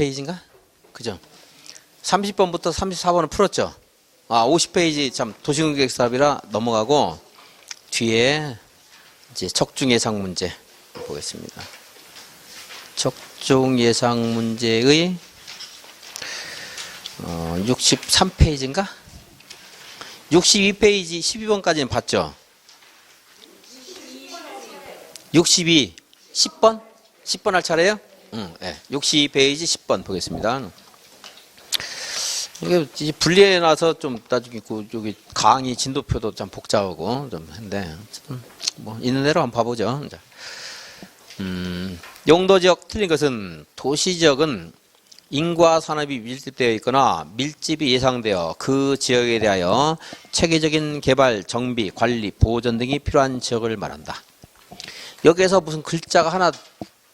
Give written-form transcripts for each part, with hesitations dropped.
50페이지인가? 그죠? 30번부터 34번은 풀었죠? 50페이지 참 도시공격 사업이라 넘어가고 뒤에 이제 적중 예상 문제 보겠습니다. 적중 예상 문제의 63페이지인가? 62페이지 12번까지는 봤죠? 62, 10번? 10번 할 차례요? 네. 62페이지 10번 보겠습니다. 이게 이제 분리해놔서 좀 나중에 여기 강의 진도표도 좀 복잡하고 좀 한데, 뭐, 있는 대로 한번 봐보죠. 용도지역 틀린 것은 도시지역은 인구와 산업이 밀집되어 있거나 밀집이 예상되어 그 지역에 대하여 체계적인 개발, 정비, 관리, 보존 등이 필요한 지역을 말한다. 여기에서 무슨 글자가 하나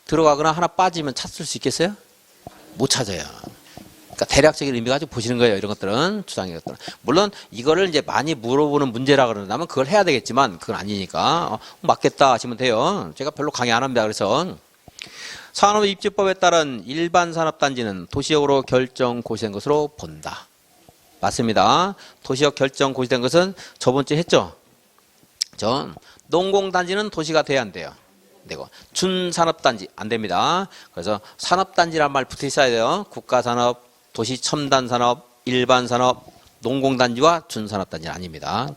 들어가거나 하나 빠지면 찾을 수 있겠어요? 못 찾아요. 그러니까 대략적인 의미 가지고 보시는 거예요. 이런 것들은 추상의 것들은. 물론 이거를 이제 많이 물어보는 문제라 그런다면 그걸 해야 되겠지만 그건 아니니까 맞겠다 하시면 돼요. 제가 별로 강의 안 합니다. 그래서 산업입지법에 따른 일반 산업단지는 도시역으로 결정 고시된 것으로 본다. 맞습니다. 도시역 결정 고시된 것은 저번 주에 했죠. 농공단지는 도시가 돼야 안 돼요. 되고 준산업단지 안 됩니다. 그래서 산업단지란 말 붙어 있어야 돼요. 국가산업, 도시첨단산업, 일반산업, 농공단지와 준산업단지는 아닙니다.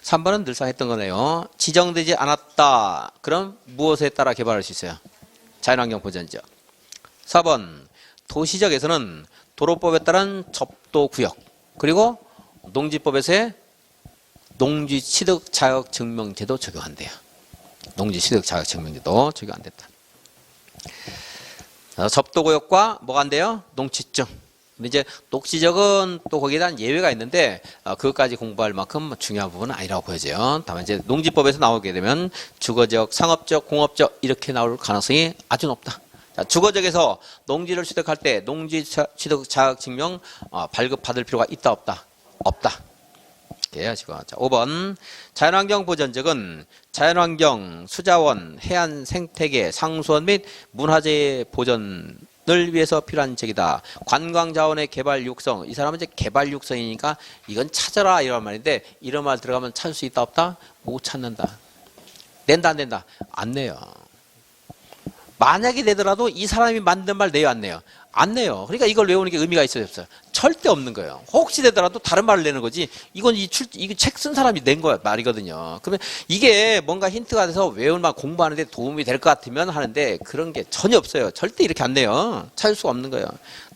3번은 늘상 했던 거네요. 지정되지 않았다. 그럼 무엇에 따라 개발할 수 있어요? 자연환경 보전지역. 4번 도시지역에서는 도로법에 따른 접도구역 그리고 농지법에서의 농지취득자격증명제도 적용한대요. 농지취득자격증명제도 적용 안 됐다. 접도구역과 뭐가 안 돼요? 농취증. 근데 이제 녹지적은 또 거기에 대한 예외가 있는데 그것까지 공부할 만큼 중요한 부분은 아니라고 보여져요. 다만 이제 농지법에서 나오게 되면 주거적, 상업적, 공업적 이렇게 나올 가능성이 아주 높다. 자, 주거적에서 농지를 취득할 때 농지 취득 자격증명 발급받을 필요가 있다 없다? 없다. 예, 지금. 자, 5번 자연환경 보전적은 자연환경, 수자원, 해안 생태계, 상수원 및 문화재 보전 을 위해서 필요한 지역이다. 관광자원의 개발 육성. 이 사람은 이제 개발 육성이니까 이건 찾아라 이런 말인데 이런 말 들어가면 찾을 수 있다 없다? 못 찾는다. 낸다 안 낸다? 안 내요. 만약에 내더라도 이 사람이 만든 말 내요 안 내요? 안 내요. 그러니까 이걸 외우는 게 의미가 있어요 없어요? 절대 없는 거예요. 혹시 되더라도 다른 말을 내는 거지. 이건 이거 책 쓴 사람이 낸 거야 말이거든요. 그러면 이게 뭔가 힌트가 돼서 외우는 공부하는데 도움이 될 것 같으면 하는데 그런 게 전혀 없어요. 절대 이렇게 안 내요. 찾을 수가 없는 거예요.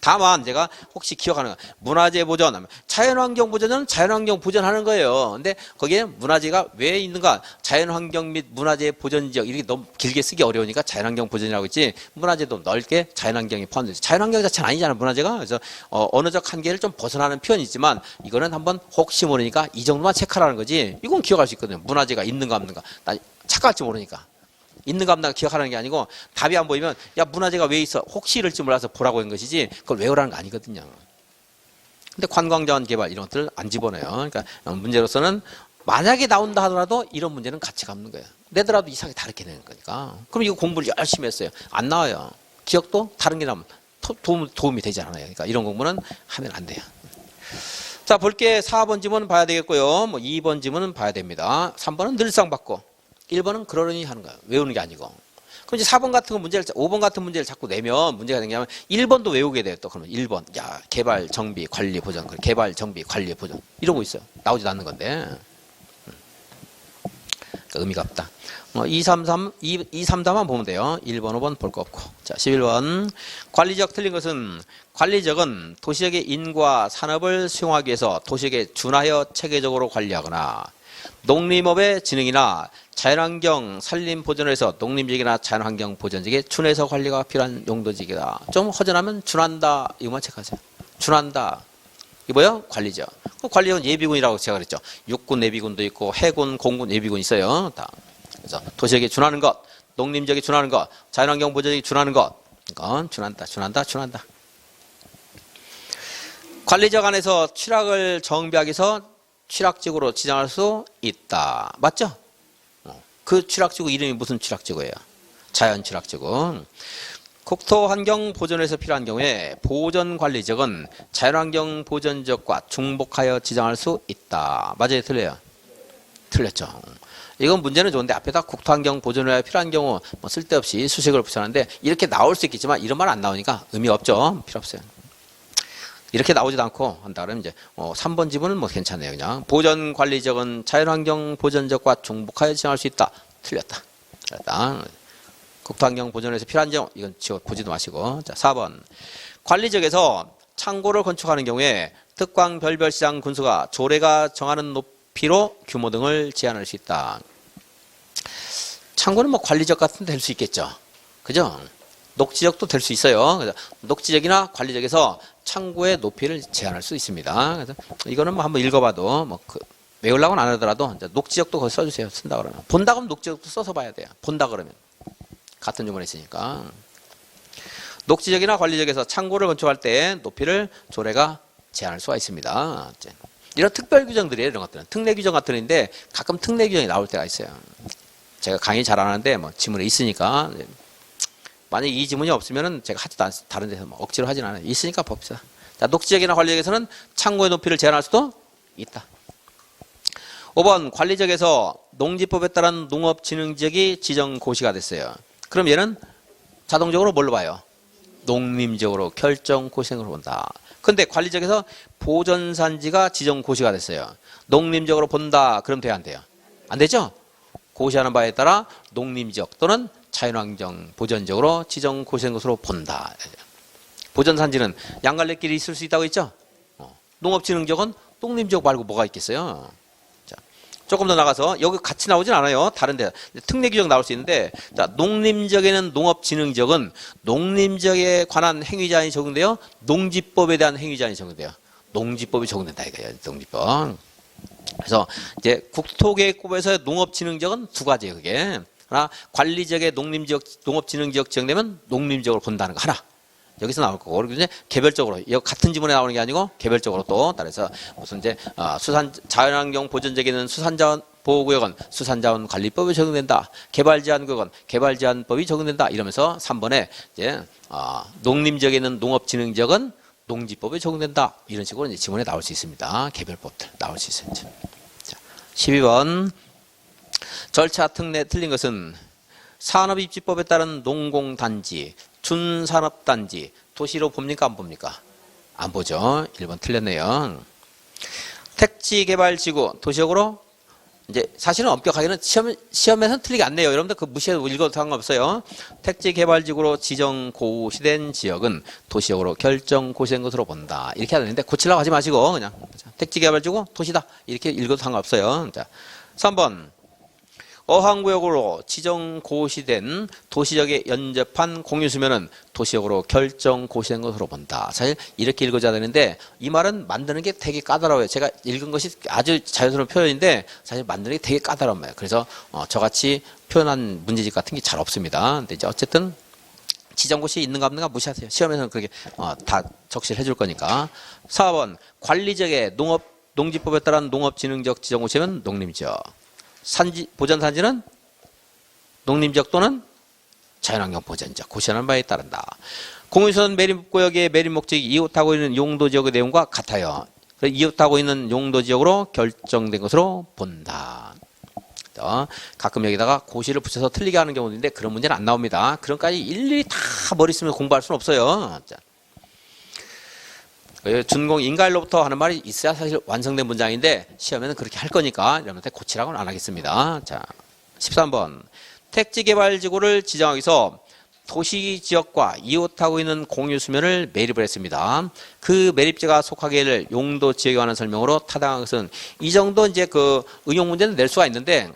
다만 제가 혹시 기억하는 거 문화재 보전, 자연환경 보전은 자연환경 보전하는 거예요. 근데 거기에 문화재가 왜 있는가? 자연환경 및 문화재 보전지역 이렇게 너무 길게 쓰기 어려우니까 자연환경 보전이라고 있지 문화재도 넓게 자연환경이 포함되지. 자연환경 자체는 아니잖아요. 문화재가. 그래서 언어적 한계를 좀 벗어나는 표현이 있지만 이거는 한번 혹시 모르니까 이 정도만 체크하라는 거지. 이건 기억할 수 있거든요. 문화재가 있는가 없는가. 나 착각할지 모르니까. 있는가 없는가 기억하라는 게 아니고 답이 안 보이면 야 문화재가 왜 있어? 혹시 이럴지 몰라서 보라고 한 것이지 그걸 외우라는 거 아니거든요. 근데 관광자원 개발 이런 것들을 안 집어넣어요. 그러니까 문제로서는 만약에 나온다 하더라도 이런 문제는 같이 갚는 거예요. 내더라도 이상하게 다르게 되는 거니까. 그럼 이거 공부를 열심히 했어요. 안 나와요. 기억도 다른 게 나오면 도움이 되지 않아요. 그러니까 이런 공부는 하면 안 돼요. 자, 볼게 4번 지문은 봐야 되겠고요. 뭐 2번 지문은 봐야 됩니다. 3번은 늘상 받고 1번은 그러려니 하는 거예요. 외우는 게 아니고. 그럼 이제 4번 같은 거 문제를 5번 같은 문제를 자꾸 내면 문제가 생기면 1번도 외우게 돼요. 또 그러면 1번. 야, 개발, 정비, 관리, 보전. 개발, 정비, 관리, 보전. 이런 거 있어요. 나오지도 않는 건데. 그러니까 의미가 없다. 2, 3, 4만 보면 돼요. 1번, 5번 볼 거 없고. 자, 11번. 관리적 틀린 것은 관리적은 도시역의 인구와 산업을 수용하기 위해서 도시역에 준하여 체계적으로 관리하거나 농림업의 진흥이나 자연환경 산림 보전을 해서 농림지역이나 자연환경 보전지역에 준해서 관리가 필요한 용도지역이다. 좀 허전하면 준한다. 이거만 체크하세요. 준한다. 이게 뭐예요? 관리죠. 관리는 예비군이라고 제가 그랬죠. 육군 예비군도 있고 해군, 공군 예비군 있어요. 다. 그래서 도시역에 준하는 것, 농림지역에 준하는 것, 자연환경 보전지역에 준하는 것. 이건 준한다. 관리적 안에서 취락을 정비하기 위해서 취락지구로 지정할 수 있다. 맞죠? 그 취락지구 이름이 무슨 취락지구예요? 자연 취락지구. 국토환경 보존에서 필요한 경우에 보전관리적은 자연환경 보전지역과 중복하여 지정할 수 있다. 맞아요? 틀려요? 틀렸죠. 이건 문제는 좋은데 앞에다 국토환경 보존에 필요한 경우 뭐 쓸데없이 수식을 붙여놨는데 이렇게 나올 수 있겠지만 이런 말 안 나오니까 의미 없죠. 필요 없어요. 이렇게 나오지도 않고 한다 그러면 이제 3번 지문은 뭐 괜찮네요. 그냥 보전관리적은 자연환경 보전지역과 중복하여 지정할 수 있다. 틀렸다. 국토환경 보존에서 필요한 경우 이건 보지도 마시고. 자, 4번 관리지역에서 창고를 건축하는 경우에 특광 별별시장 군수가 조례가 정하는 높이로 규모 등을 제한할 수 있다. 창고는 뭐 관리지역 같은 데 될 수 있겠죠. 그죠? 녹지역도 될 수 있어요. 그래서 녹지역이나 관리지역에서 창고의 높이를 제한할 수 있습니다. 그래서 이거는 뭐 한번 읽어봐도 뭐 외우려고는 안 하더라도 이제 녹지역도 거기 써주세요. 쓴다 그러면. 본다 그러면 녹지역도 써서 봐야 돼요. 본다 그러면. 같은 주문에 있으니까. 녹지역이나 관리지역에서 창고를 건축할 때 높이를 조례가 제한할 수가 있습니다. 이런 특별 규정들이에요. 이런 것들은. 특례 규정 같은 건데 가끔 특례 규정이 나올 때가 있어요. 제가 강의 잘 안 하는데 뭐 지문에 있으니까. 만약에 이 지문이 없으면은 제가 하지도 않, 다른 데서 뭐 억지로 하진 않아요. 있으니까 봅시다. 자, 녹지역이나 관리지역에서는 창고의 높이를 제한할 수도 있다. 5번 관리지역에서 농지법에 따른 농업진흥지역이 지정고시가 됐어요. 그럼 얘는 자동적으로 뭘로 봐요? 농림지역으로 결정고시행으로 본다. 근데 관리지역에서 보전산지가 지정고시가 됐어요. 농림지역으로 본다. 그럼 돼요? 안 돼요? 안 되죠? 고시하는 바에 따라 농림지역 또는 자연환경 보전지역으로 지정고시된 것으로 본다. 보전산지는 양갈래길이 있을 수 있다고 했죠? 농업진흥지역은 농림지역 말고 뭐가 있겠어요? 자, 조금 더 나가서 여기 같이 나오진 않아요. 다른 데 특례 규정 나올 수 있는데 자, 농림지역에는 농업진흥지역은 농림지역에 관한 행위제한이 적용돼요. 농지법에 대한 행위제한이 적용돼요. 농지법이 적용된다 이거예요. 농지법. 그래서 이제 국토계획법에서의 농업진흥지역은 두 가지예요. 그게 하나 관리지역의 농림지역, 농업진흥지역 지정되면 농림지역으로 본다는 거 하나. 여기서 나올 거고 그리고 이제 개별적으로 이 같은 지문에 나오는 게 아니고 개별적으로 또 따라서 무슨 이제 수산 자연환경 보전지역에 있는 수산자원 보호구역은 수산자원관리법이 적용된다. 개발제한구역은 개발제한법이 적용된다. 이러면서 3번에 이제 농림지역에 있는 농업진흥지역은 농지법이 적용된다. 이런 식으로 이제 지문에 나올 수 있습니다. 개별법들 나올 수 있어요. 자, 12번 절차 특례 틀린 것은 산업입지법에 따른 농공단지, 준산업단지, 도시로 봅니까? 안 봅니까? 안 보죠. 1번 틀렸네요. 택지개발지구, 도시역으로 이제 사실은 엄격하게는 시험에서는 틀리게 안 내요. 여러분들 그 무시해도 읽어도 상관없어요. 택지개발지구로 지정고시된 지역은 도시역으로 결정고시된 것으로 본다. 이렇게 하는데 고치려고 하지 마시고 그냥 택지개발지구 도시다. 이렇게 읽어도 상관없어요. 자, 3번 어항구역으로 지정고시된 도시역에 연접한 공유수면은 도시역으로 결정고시된 것으로 본다. 사실 이렇게 읽어줘야 되는데 이 말은 만드는 게 되게 까다로워요. 제가 읽은 것이 아주 자연스러운 표현인데 사실 만드는 게 되게 까다로운 거예요. 그래서 저같이 표현한 문제집 같은 게 잘 없습니다. 근데 이제 어쨌든 지정고시 있는가 없는가 무시하세요. 시험에서는 그렇게 다 적시를 해줄 거니까. 4번 관리지역의 농지법에 따른 농업진흥지역 지정고시면 농림지역. 보전산지는 농림지역 또는 자연환경 보전지역 고시하는 바에 따른다. 공유선 매립구역의 매립목적이 이웃하고 있는 용도지역의 내용과 같아요. 이웃하고 있는 용도지역으로 결정된 것으로 본다. 가끔 여기다가 고시를 붙여서 틀리게 하는 경우도 있는데 그런 문제는 안 나옵니다. 그런까지 일일이 다 머리 쓰면서 공부할 수는 없어요. 자. 준공 인가일로부터 하는 말이 있어야 사실 완성된 문장인데 시험에는 그렇게 할 거니까 여러분한테 고치라고는 안 하겠습니다. 자, 13번 택지개발지구를 지정하기 위해서 도시지역과 이웃하고 있는 공유수면을 매립을 했습니다. 그 매립지가 속하게 될 용도지역에 관한 설명으로 타당한 것은 이 정도 이제 그 응용 문제는 낼 수가 있는데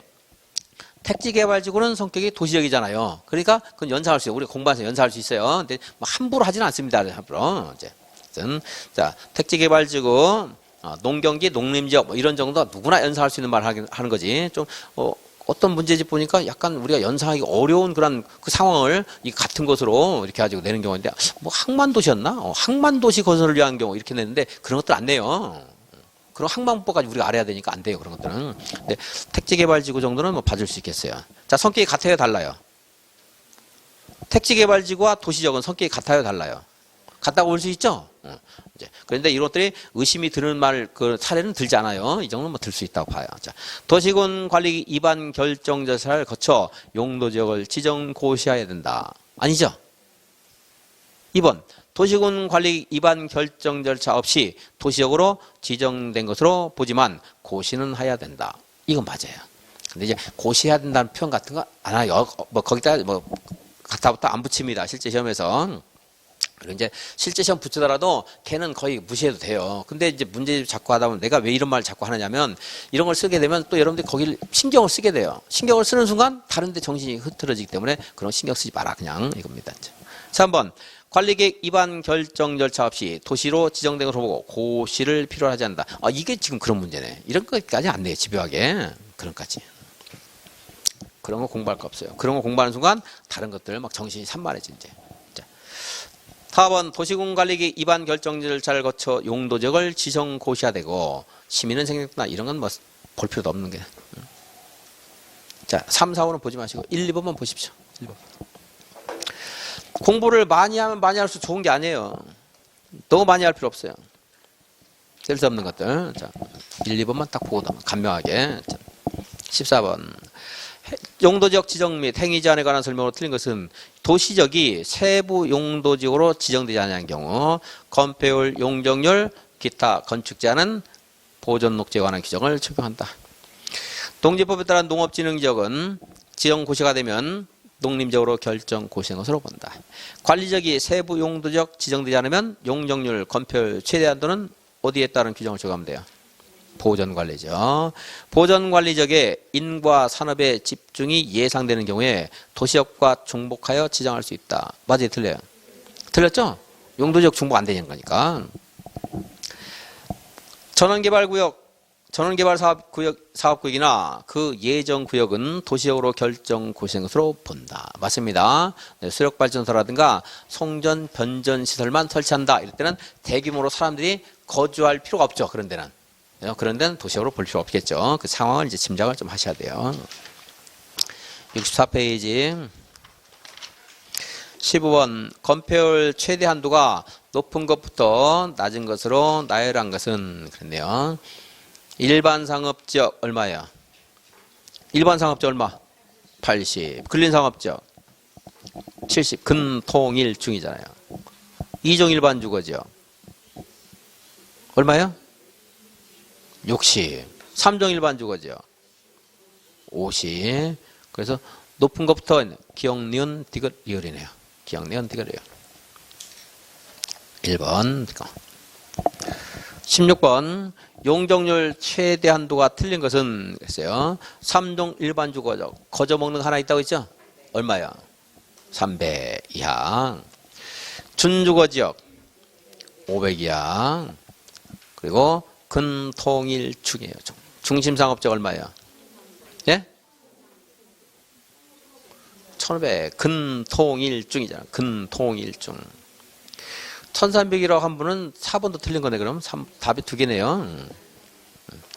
택지개발지구는 성격이 도시적이잖아요. 그러니까 그건 연상할 수 있어요. 우리 공부하면서 연상할 수 있어요. 근데 뭐 함부로 하지는 않습니다. 함부로 이제. 자, 택지개발지구, 농경지, 농림지역 뭐 이런 정도 누구나 연상할 수 있는 말을 하는 거지. 좀 어떤 문제집 보니까 약간 우리가 연상하기 어려운 그런 그 상황을 이 같은 것으로 이렇게 가지고 내는 경우인데 뭐 항만도시였나? 항만도시 건설을 위한 경우 이렇게 내는데 그런 것들 안 내요. 그런 항만법까지 우리가 알아야 되니까 안 돼요. 그런 것들은. 근데 택지개발지구 정도는 뭐 봐줄 수 있겠어요. 자, 성격이 같아요, 달라요? 택지개발지구와 도시적은 성격이 같아요, 달라요? 같다고 볼 수 있죠? 이제 그런데 이런 것들이 의심이 드는 그 사례는 들지 않아요. 이 정도는 뭐 들 수 있다고 봐요. 자, 도시군 관리 입안 결정 절차를 거쳐 용도 지역을 지정 고시해야 된다. 아니죠? 2번 도시군 관리 입안 결정 절차 없이 도시적으로 지정된 것으로 보지만 고시는 해야 된다. 이건 맞아요. 근데 이제 고시해야 된다는 표현 같은 거 안 해요. 뭐 거기다 뭐 갖다부터 안 붙입니다. 실제 시험에서. 그리고 이제 실제 시험 붙이더라도 걔는 거의 무시해도 돼요. 근데 이제 문제 자꾸 하다 보면 내가 왜 이런 말을 자꾸 하느냐면 이런 걸 쓰게 되면 또 여러분들이 거기를 신경을 쓰게 돼요. 신경을 쓰는 순간 다른 데 정신이 흐트러지기 때문에 그런 신경 쓰지 마라 그냥 이겁니다. 3번 관리계획 입안 결정 절차 없이 도시로 지정된 것으로 보고 고시를 필요로 하지 않는다. 이게 지금 그런 문제네. 이런 것까지 안 돼요. 집요하게. 그런 것까지. 그런 거 공부할 거 없어요. 그런 거 공부하는 순간 다른 것들 막 정신이 산만해져 이제. 4번 도시군 관리계획 입안 결정 절차를 거쳐 용도 지역을 지정 고시화되고 시민은 생겼구나. 이런 건 뭐 볼 필요도 없는 게. 자, 3, 4, 5는 보지 마시고 1, 2번만 보십시오. 1번. 공부를 많이 하면 많이 할수록 좋은 게 아니에요. 너무 많이 할 필요 없어요. 쓸데없는 것들. 자, 1, 2번만 딱 보고 간명하게. 자, 14번. 용도지역 지정 및 행위 제한에 관한 설명으로 틀린 것은 도시적이 세부 용도지역으로 지정되지 않은 경우 건폐율, 용적률, 기타 건축 제한은 보존 녹지에 관한 규정을 적용한다. 농지법에 따른 농업진흥지역은 지정 고시가 되면 농림지역으로 결정 고시된 것으로 본다. 관리적이 세부 용도지역 지정되지 않으면 용적률, 건폐율, 최대 한도는 어디에 따른 규정을 적용하면 돼요? 보전관리죠. 보전관리적에 인과 산업의 집중이 예상되는 경우에 도시역과 중복하여 지정할 수 있다. 맞아요? 틀려요? 틀렸죠? 용도지역 중복 안 되는 거니까. 전원개발구역, 사업구역이나 그 예정구역은 도시역으로 결정 고시된 것으로 본다. 맞습니다. 네, 수력발전소라든가 송전, 변전시설만 설치한다. 이럴 때는 대규모로 사람들이 거주할 필요가 없죠. 그런 데는. 그런 데는 도시역으로 볼 필요 없겠죠. 그 상황을 이제 짐작을 좀 하셔야 돼요. 64페이지. 15번. 건폐율 최대 한도가 높은 것부터 낮은 것으로 나열한 것은 그렇네요. 일반 상업지역 얼마예요? 일반 상업지역 얼마? 80. 근린상업지역 70. 근통일 중이잖아요. 2종 일반 주거지역 얼마예요? 60. 3종 일반 주거지역 50. 그래서 높은 것부터 기역, 니은, 디귿, 리을이네요. 기역, 니은, 디귿, 리을. 1번. 16번. 용적률 최대 한도가 틀린 것은 그랬어요. 3종 일반 주거지역 거저 먹는 거 하나 있다고 했죠? 얼마야? 300 이하. 준주거지역 500 이하. 그리고 근통일 중이에요. 중심상업지역 얼마예요? 예? 1500. 근통일 중이잖아. 근통일 중. 1300이라고 한 분은 4번도 틀린 거네. 그럼 답이 두 개네요.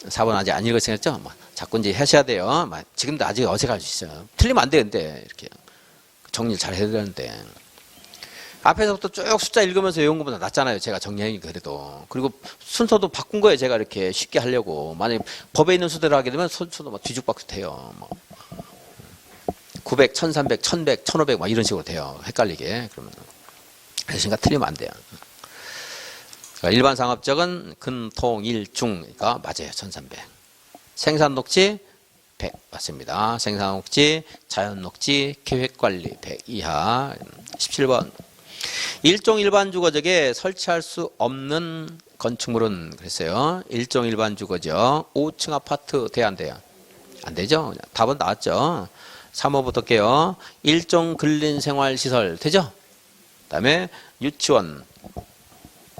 4번 아직 안 읽었으니까 자꾸 이제 하셔야 돼요. 지금도 아직 어색할 수 있어요. 틀리면 안 되는데 이렇게 정리를 잘 해야 되는데. 앞에서부터 쭉 숫자 읽으면서 외운 것보다 낫잖아요. 제가 정리하니까 그래도. 그리고 순서도 바꾼 거예요. 제가 이렇게 쉽게 하려고. 만약에 법에 있는 수대로 하게 되면 순서도 막 뒤죽박죽 돼요. 900, 1300, 1100, 1500 막 이런 식으로 돼요. 헷갈리게. 그러면. 그러니까 틀리면 안 돼요. 그러니까 일반 상업적은 근통일중이니까 맞아요. 1300. 생산녹지 100 맞습니다. 생산녹지, 자연녹지, 계획관리 100 이하. 17번. 일종 일반 주거지역에 설치할 수 없는 건축물은 그랬어요. 일종 일반 주거지역 5층 아파트 돼야 안 돼요? 안 되죠? 답은 나왔죠. 3호부터 할게요. 일종 근린생활시설 되죠? 그 다음에 유치원,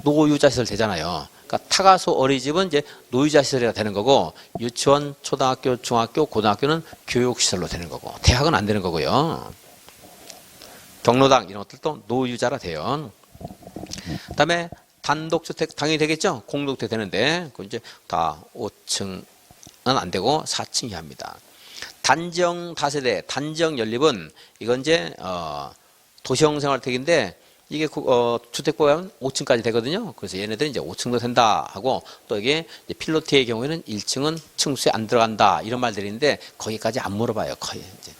노유자시설 되잖아요. 그러니까 타가소 어린이집은 이제 노유자시설이 되는 거고 유치원, 초등학교, 중학교, 고등학교는 교육시설로 되는 거고 대학은 안 되는 거고요. 경로당 이런 것들도 노유자라 돼요. 그 다음에 단독주택 당연히 되겠죠? 공동주택 되는데 그 이제 다 5층은 안 되고 4층 이하입니다. 단지형 다세대, 단지형 연립은 이건 이제 도시형 생활택인데 이게 주택보가 하면 5층까지 되거든요. 그래서 얘네들은 이제 5층도 된다 하고 또 이게 필로티의 경우에는 1층은 층수에 안 들어간다 이런 말들인데 거기까지 안 물어봐요. 거의 이제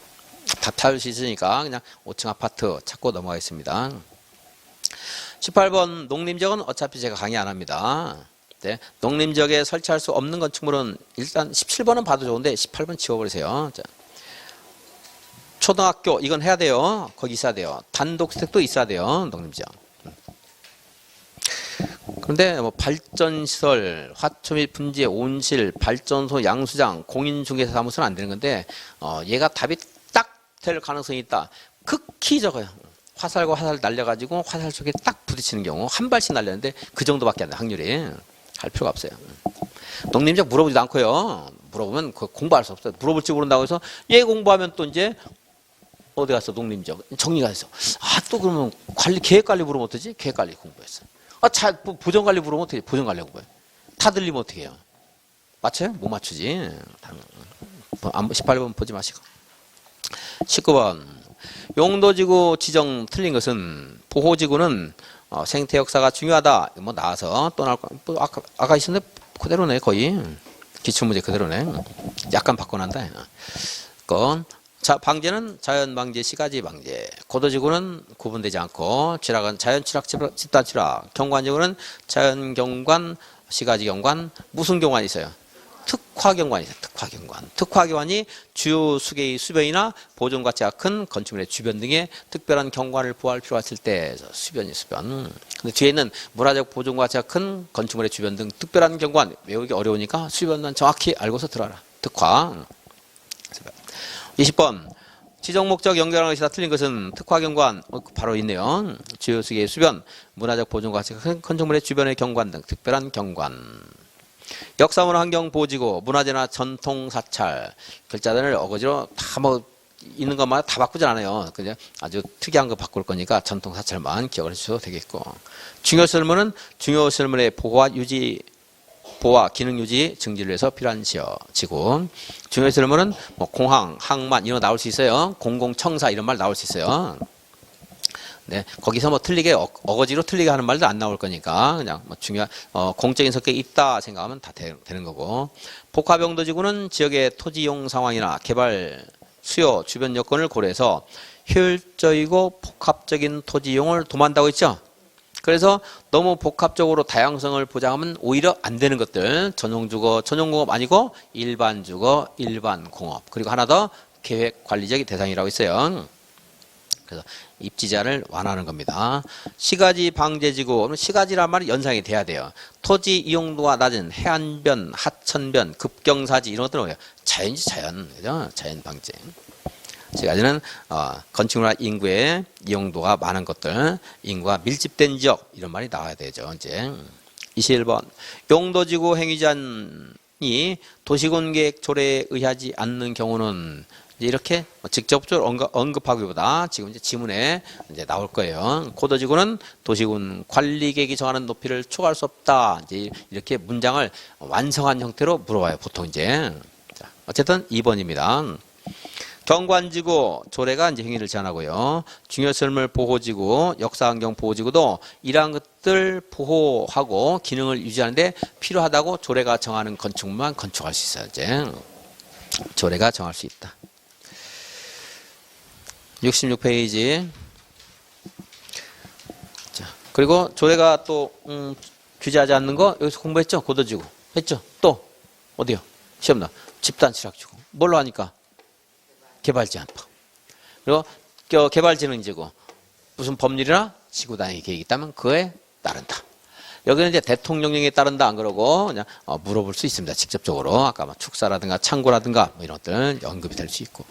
다 탈 수 있으니까 그냥 5층 아파트 찾고 넘어가겠습니다. 18번 농림지역은 어차피 제가 강의 안 합니다. 네, 농림지역에 설치할 수 없는 건축물은 일단 17번은 봐도 좋은데 18번 지워버리세요. 자, 초등학교 이건 해야 돼요. 거기 있어야 돼요. 단독주택도 있어야 돼요. 농림지역. 그런데 뭐 발전시설, 화초 및 분지의 온실, 발전소, 양수장, 공인중개사 사무소는 안 되는 건데 얘가 답이 딱 될 가능성이 있다. 극히 적어요. 화살과 화살 날려가지고 화살 속에 딱 부딪히는 경우 한 발씩 날렸는데 그 정도밖에 안 돼. 확률이. 할 필요가 없어요. 농림지역 물어보지도 않고요. 물어보면 공부할 수 없어요. 물어볼지 모른다고 해서 얘 공부하면 또 이제 어디 갔어? 농림지역 정리가 됐어. 또 그러면 계획관리 물으면 어떡하지? 계획관리 공부했어. 보전관리 물으면 어떻게? 보전관리 공부해. 다 들리면 어떻게 해요? 맞춰요? 못 맞추지. 18번 보지 마시고. 19번 용도지구 지정 틀린 것은 보호지구는 생태 역사가 중요하다. 뭐 나와서 또 나올 거. 뭐 아까 있었는데 그대로네 거의. 기출문제 그대로네. 약간 바꿔난다. 자, 방제는 자연 방제, 시가지 방제. 고도지구는 구분되지 않고 취락은 자연 취락, 집단 취락. 경관지구는 자연 경관, 시가지 경관. 무슨 경관이 있어요? 특화 경관이 있어요. 특화 경관. 특화 경관이 주요 수계의 수변이나 보존 가치가 큰 건축물의 주변 등의 특별한 경관을 보호할 필요가 있을 때 수변이 수변. 근데 뒤에는 문화적 보존 가치가 큰 건축물의 주변 등 특별한 경관 외우기 어려우니까 수변만 정확히 알고서 들어라. 특화. 20번 지정 목적 연결하는 것이 다 틀린 것은 특화 경관 바로 있네요. 주요 수계의 수변, 문화적 보존 가치가 큰 건축물의 주변의 경관 등 특별한 경관. 역사문화 환경보호지구, 문화재나 전통사찰 글자들을 어거지로 다 뭐 있는 것만 다 바꾸진 않아요. 그냥 아주 특이한 거 바꿀 거니까 전통사찰만 기억을 해주셔도 되겠고, 중요시설물은 중요시설물의 보호와 기능 유지 증진을 위해서 필요한 지구. 중요시설물은 뭐 공항, 항만 이런 거 나올 수 있어요. 공공청사 이런 말 나올 수 있어요. 네, 거기서 뭐 틀리게 어거지로 틀리게 하는 말도 안 나올 거니까 그냥 뭐 중요한 공적인 성격이 있다 생각하면 다 되는 거고. 복합용도지구는 지역의 토지용 상황이나 개발 수요 주변 여건을 고려해서 효율적이고 복합적인 토지 이용을 도모한다고 했죠. 그래서 너무 복합적으로 다양성을 보장하면 오히려 안 되는 것들, 전용공업 아니고 일반 주거, 일반 공업, 그리고 하나 더 계획 관리적 대상이라고 있어요. 그래서 입지자를 완화하는 겁니다. 시가지 방제지구, 시가지란 말이 연상이 돼야 돼요. 토지 이용도가 낮은 해안변, 하천변, 급경사지 이런 것들은 뭐예요? 자연이지 자연, 그죠? 자연 방제. 시가지는 건축물과 인구의 이용도가 많은 것들, 인구가 밀집된 지역 이런 말이 나와야 되죠. 이제 21번 용도지구 행위자이 도시군계획 조례에 의하지 않는 경우는 이렇게 직접적으로 언급하기보다 지금 이제 지문에 이제 나올 거예요. 고도지구는 도시군 관리계획이 정하는 높이를 초과할 수 없다. 이제 이렇게 문장을 완성한 형태로 물어봐요. 보통 이제. 자, 어쨌든 2번입니다. 경관지구 조례가 이제 행위를 제한하고요. 중요시설물 보호지구, 역사환경 보호지구도 이러한 것들 보호하고 기능을 유지하는데 필요하다고 조례가 정하는 건축물만 건축할 수 있어요. 이제 조례가 정할 수 있다. 66페이지. 자, 그리고 조례가 또 규제하지 않는 거 여기서 공부했죠? 고도지구 했죠? 또 어디요? 시험나 집단 취락지구. 뭘로 하니까? 개발제한법. 그리고 개발진흥지구 무슨 법률이나 지구단위 계획이 있다면 그에 따른다. 여기는 이제 대통령령에 따른다 안 그러고 그냥 물어볼 수 있습니다. 직접적으로 아까 뭐 축사라든가 창고라든가 뭐 이런 것들 언급이 될 수 있고.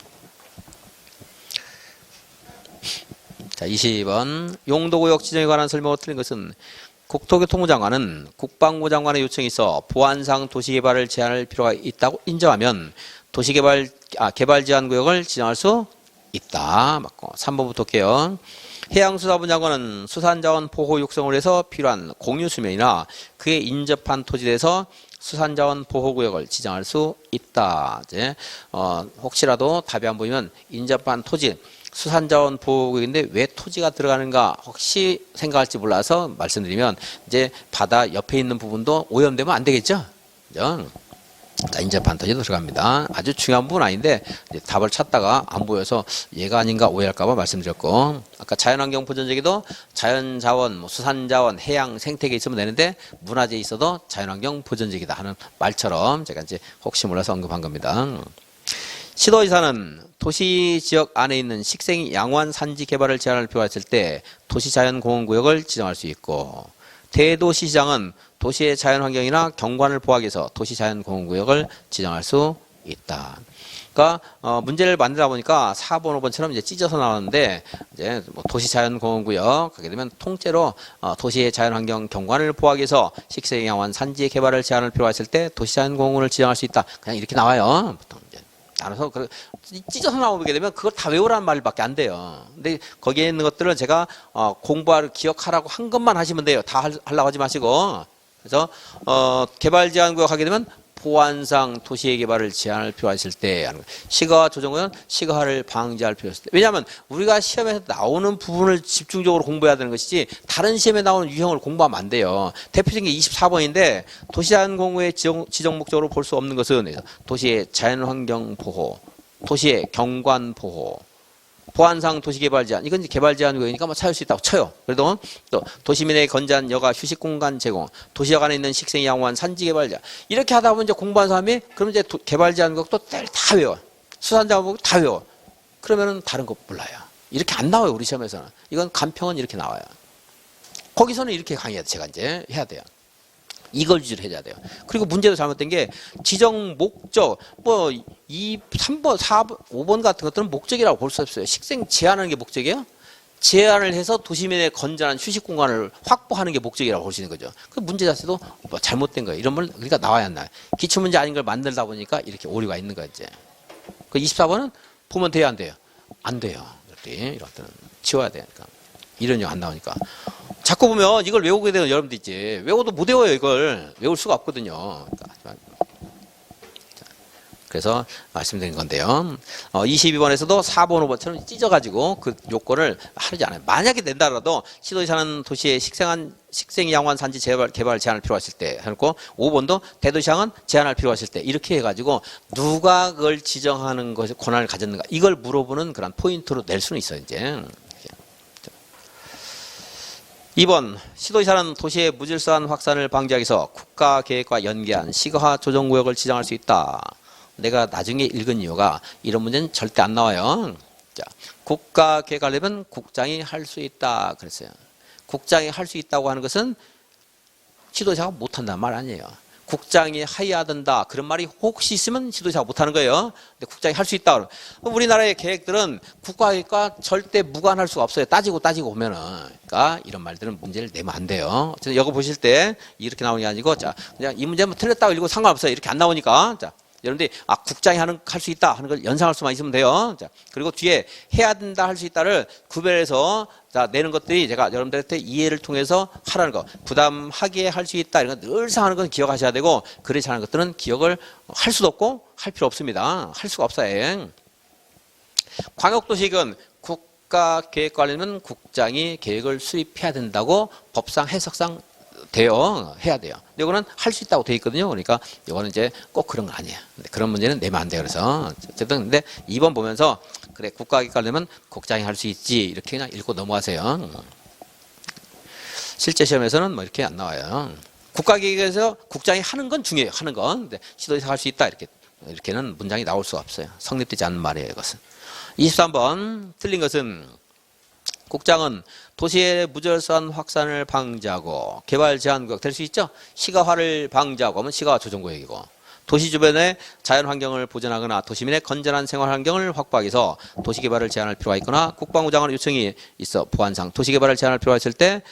자, 20번 용도구역 지정에 관한 설명으로 틀린 것은 국토교통부 장관은 국방부 장관의 요청이 있어 보안상 도시개발을 제한할 필요가 있다고 인정하면 개발 제한 구역을 지정할 수 있다. 맞고 3번부터 볼게요. 해양수사부 장관은 수산자원 보호 육성을 위해서 필요한 공유수면이나 그에 인접한 토지에서 수산자원 보호구역을 지정할 수 있다. 이제 혹시라도 답이 안 보이면 인접한 토지, 수산자원 보호구역인데 왜 토지가 들어가는가 혹시 생각할지 몰라서 말씀드리면 이제 바다 옆에 있는 부분도 오염되면 안 되겠죠. 그죠? 자, 이제 반토지도 들어갑니다. 아주 중요한 부분 아닌데 이제 답을 찾다가 안 보여서 얘가 아닌가 오해할까봐 말씀드렸고, 아까 자연환경 보전제기도 자연자원, 뭐 수산자원, 해양 생태계 있으면 되는데 문화재에 있어도 자연환경 보전제기다 하는 말처럼 제가 이제 혹시 몰라서 언급한 겁니다. 시도지사는 도시 지역 안에 있는 식생 양호한 산지 개발을 제한을 표했을 때 도시자연공원구역을 지정할 수 있고, 대도시시장은 도시의 자연환경이나 경관을 보호하기 위해서 도시자연공원구역을 지정할 수 있다. 그러니까 문제를 만들다 보니까 4번, 5번처럼 이제 찢어서 나오는데 이제 뭐 도시자연공원구역 하게 되면 통째로 도시의 자연환경 경관을 보호하기 위해서 식생 양호한 산지 개발을 제한을 표했을 때 도시자연공원을 지정할 수 있다. 그냥 이렇게 나와요. 보통 이제. 나눠서 찢어서 나오게 되면 그걸 다 외우라는 말밖에 안 돼요. 근데 거기에 있는 것들을 제가 공부하고 기억하라고 한 것만 하시면 돼요. 다 하려고 하지 마시고. 그래서 개발 제한구역 하게 되면 보안상 도시의 개발을 제한을 표하실 때 시가화 조정구역은 시가화를 방지할 필요가 있을 때. 왜냐하면 우리가 시험에서 나오는 부분을 집중적으로 공부해야 되는 것이지 다른 시험에 나오는 유형을 공부하면 안 돼요. 대표적인 게 24번인데 도시자연공원의 지정 목적으로 볼 수 없는 것은 도시의 자연환경 보호, 도시의 경관 보호, 보안상 도시개발 제한, 이건 이제 개발 제한 구역이니까 뭐 찾을 수 있다고 쳐요. 그래도 또 도시민의 건전한 여가 휴식 공간 제공, 도시역 안에 있는 식생 양호한 산지 개발 제한, 이렇게 하다 보면 이제 공부한 사람이 그럼 이제 개발 제한 구역 또 다 외워. 수산자원 다 외워. 그러면은 다른 거 몰라요. 이렇게 안 나와요, 우리 시험에서는. 이건 간평은 이렇게 나와요. 거기서는 이렇게 강의해야 돼, 제가 이제 해야 돼요. 이걸 위주로 해야 돼요. 그리고 문제도 잘못된 게 지정 목적, 뭐 3번, 4번, 5번 같은 것들은 목적이라고 볼 수 없어요. 식생 제한하는 게 목적이에요? 제한을 해서 도시민의 건전한 휴식 공간을 확보하는 게 목적이라고 볼 수 있는 거죠. 그 문제 자체도 뭐 잘못된 거예요. 이런 걸 그러니까 나와야 안 나요. 기출문제 아닌 걸 만들다 보니까 이렇게 오류가 있는 거죠. 그 24번은 보면 돼요, 안 돼요? 안 돼요. 이런 것들은 지워야 되니까. 이런 거 안 나오니까. 자꾸 보면 이걸 외우게 되는 여러분들 있지. 외워도 못 외워요, 이걸. 외울 수가 없거든요. 그래서 말씀드린 건데요. 22번에서도 4번, 5번처럼 찢어가지고 그 요건을 하지 않아요. 만약에 낸다라도 시도에 사는 도시의 식생 양호한 산지 개발 제한을 필요하실 때 해놓고 5번도 대도시장은 제한할 필요하실 때 이렇게 해가지고 누가 그걸 지정하는 것에 권한을 가졌는가 이걸 물어보는 그런 포인트로 낼 수는 있어요, 이제. 2번, 시도지사는 도시의 무질서한 확산을 방지하기 위해서 국가계획과 연계한 시가화 조정구역을 지정할 수 있다. 내가 나중에 읽은 이유가 이런 문제는 절대 안 나와요. 자, 국가계획하려면 국장이 할 수 있다 그랬어요. 국장이 할 수 있다고 하는 것은 시도지사가 못한다는 말 아니에요. 국장이 해야 된다 그런 말이 혹시 있으면 지도자가 못하는 거예요. 근데 국장이 할 수 있다. 그럼 우리나라의 계획들은 국가계획과 절대 무관할 수가 없어요. 따지고 보면은. 그러니까 이런 말들은 문제를 내면 안 돼요. 어쨌든 이거 보실 때 이렇게 나오는 게 아니고 자 그냥 이 문제는 틀렸다고 읽고 상관없어요. 이렇게 안 나오니까 자 여러분들이 국장이 할 수 있다 하는 걸 연상할 수만 있으면 돼요. 자 그리고 뒤에 해야 된다 할 수 있다를 구별해서 자, 내는 것들이 제가 여러분들한테 이해를 통해서 하라는 거. 부담하게 할 수 있다. 이런 거 늘상 하는 건 기억하셔야 되고, 그렇지 않은 것들은 기억을 할 수도 없고, 할 필요 없습니다. 할 수가 없어요. 광역도시계획은 국가계획관리는 국장이 계획을 수립해야 된다고 법상 해석상 해야 돼요. 근데 이거는 할 수 있다고 돼 있거든요. 그러니까 이거는 이제 꼭 그런 거 아니에요. 근데 그런 문제는 내면 안 돼요. 그래서 어쨌든 근데 2번 보면서 그래 국가기관이면 국장이 할 수 있지 이렇게 그냥 읽고 넘어가세요. 실제 시험에서는 뭐 이렇게 안 나와요. 국가기관에서 국장이 하는 건 중요해요. 하는 건. 근데 시도에서 할 수 있다 이렇게는 문장이 나올 수가 없어요. 성립되지 않는 말이에요. 이것은. 23번 틀린 것은 국장은 도시의 무질서한 확산을 방지하고 개발 제한구역 될 수 있죠. 시가화를 방지하고 하면 시가화 조정구역이고 도시 주변의 자연환경을 보존하거나 도시민의 건전한 생활환경을 확보하기 위해서 도시개발을 제한할 필요가 있거나 국방부 장관의 요청이 있어 보안상 도시개발을 제한할 필요가 있을 때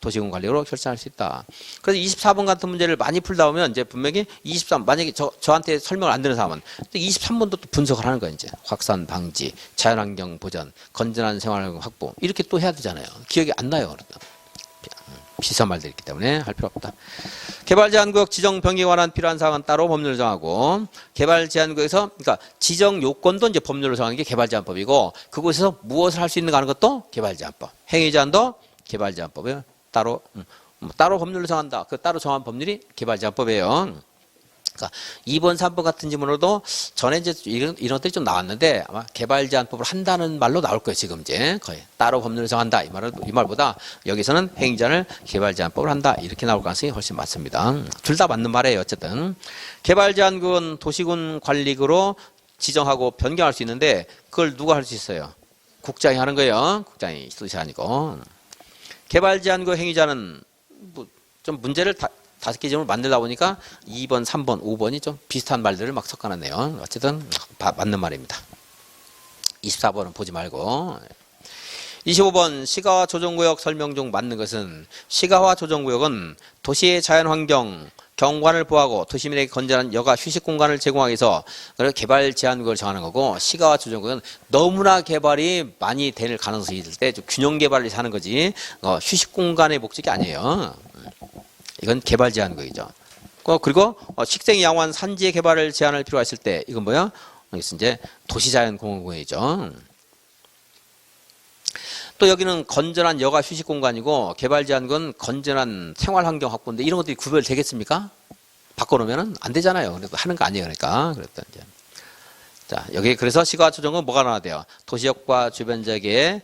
도시군관리로 결정할 수 있다. 그래서 24번 같은 문제를 많이 풀다 보면 이제 분명히 23 만약에 저한테 설명을 안 드는 사람은 23번도 또 분석을 하는 거예요. 이제 확산 방지, 자연환경 보전, 건전한 생활환경 확보 이렇게 또 해야 되잖아요. 기억이 안 나요. 비슷한 말들이 있기 때문에 할 필요 없다. 개발제한구역 지정 변경에 관한 필요한 사항은 따로 법률을 정하고 개발제한구역에서 그러니까 지정 요건도 이제 법률로 정하는 게 개발제한법이고 그곳에서 무엇을 할 수 있는가 하는 것도 개발제한법. 행위제한도 개발제한법이에요. 따로 법률로 정한다. 그 따로 정한 법률이 개발제한법이에요. 그러니까 2번, 3번 같은 질문으로도 전에 이제 이런 것들이 좀 나왔는데 아마 개발제한법을 한다는 말로 나올 거예요. 지금 이제 거의 따로 법률을 정한다 이 말보다 여기서는 행위제한을 개발제한법을 한다 이렇게 나올 가능성이 훨씬 많습니다. 둘 다 맞는 말이에요. 어쨌든 개발제한구역은 도시군 관리구로 지정하고 변경할 수 있는데 그걸 누가 할 수 있어요? 국장이 하는 거예요. 국장이 뜻이 아니고. 개발제한구역 행위자는 뭐 좀 문제를 5개 질문을 만들다 보니까 2번, 3번, 5번이 좀 비슷한 말들을 막 섞어놨네요. 어쨌든 맞는 말입니다. 24번은 보지 말고. 25번 시가화 조정구역 설명 중 맞는 것은 시가화 조정구역은 도시의 자연환경, 경관을 보호하고 도시민에게 건전한 여가 휴식 공간을 제공하기 위해서 개발 제한구역을 정하는 거고 시가화 조정구역은 너무나 개발이 많이 될 가능성이 있을 때 좀 균형 개발을 하는 거지 휴식 공간의 목적이 아니에요. 이건 개발 제한구역이죠. 그리고 식생 양원 산지의 개발을 제한할 필요가 있을 때 이건 뭐야? 여기서 이제 도시자연공원구역이죠. 또 여기는 건전한 여가 휴식 공간이고 개발 제한구역은 건전한 생활환경 확보인데 이런 것들이 구별되겠습니까? 바꿔놓으면 안 되잖아요. 그래도 하는 거 아니에요. 그러니까. 그랬더니 이제. 자, 여기 그래서 시가화 조정은 뭐가 나와야 돼요? 도시역과 주변 지역의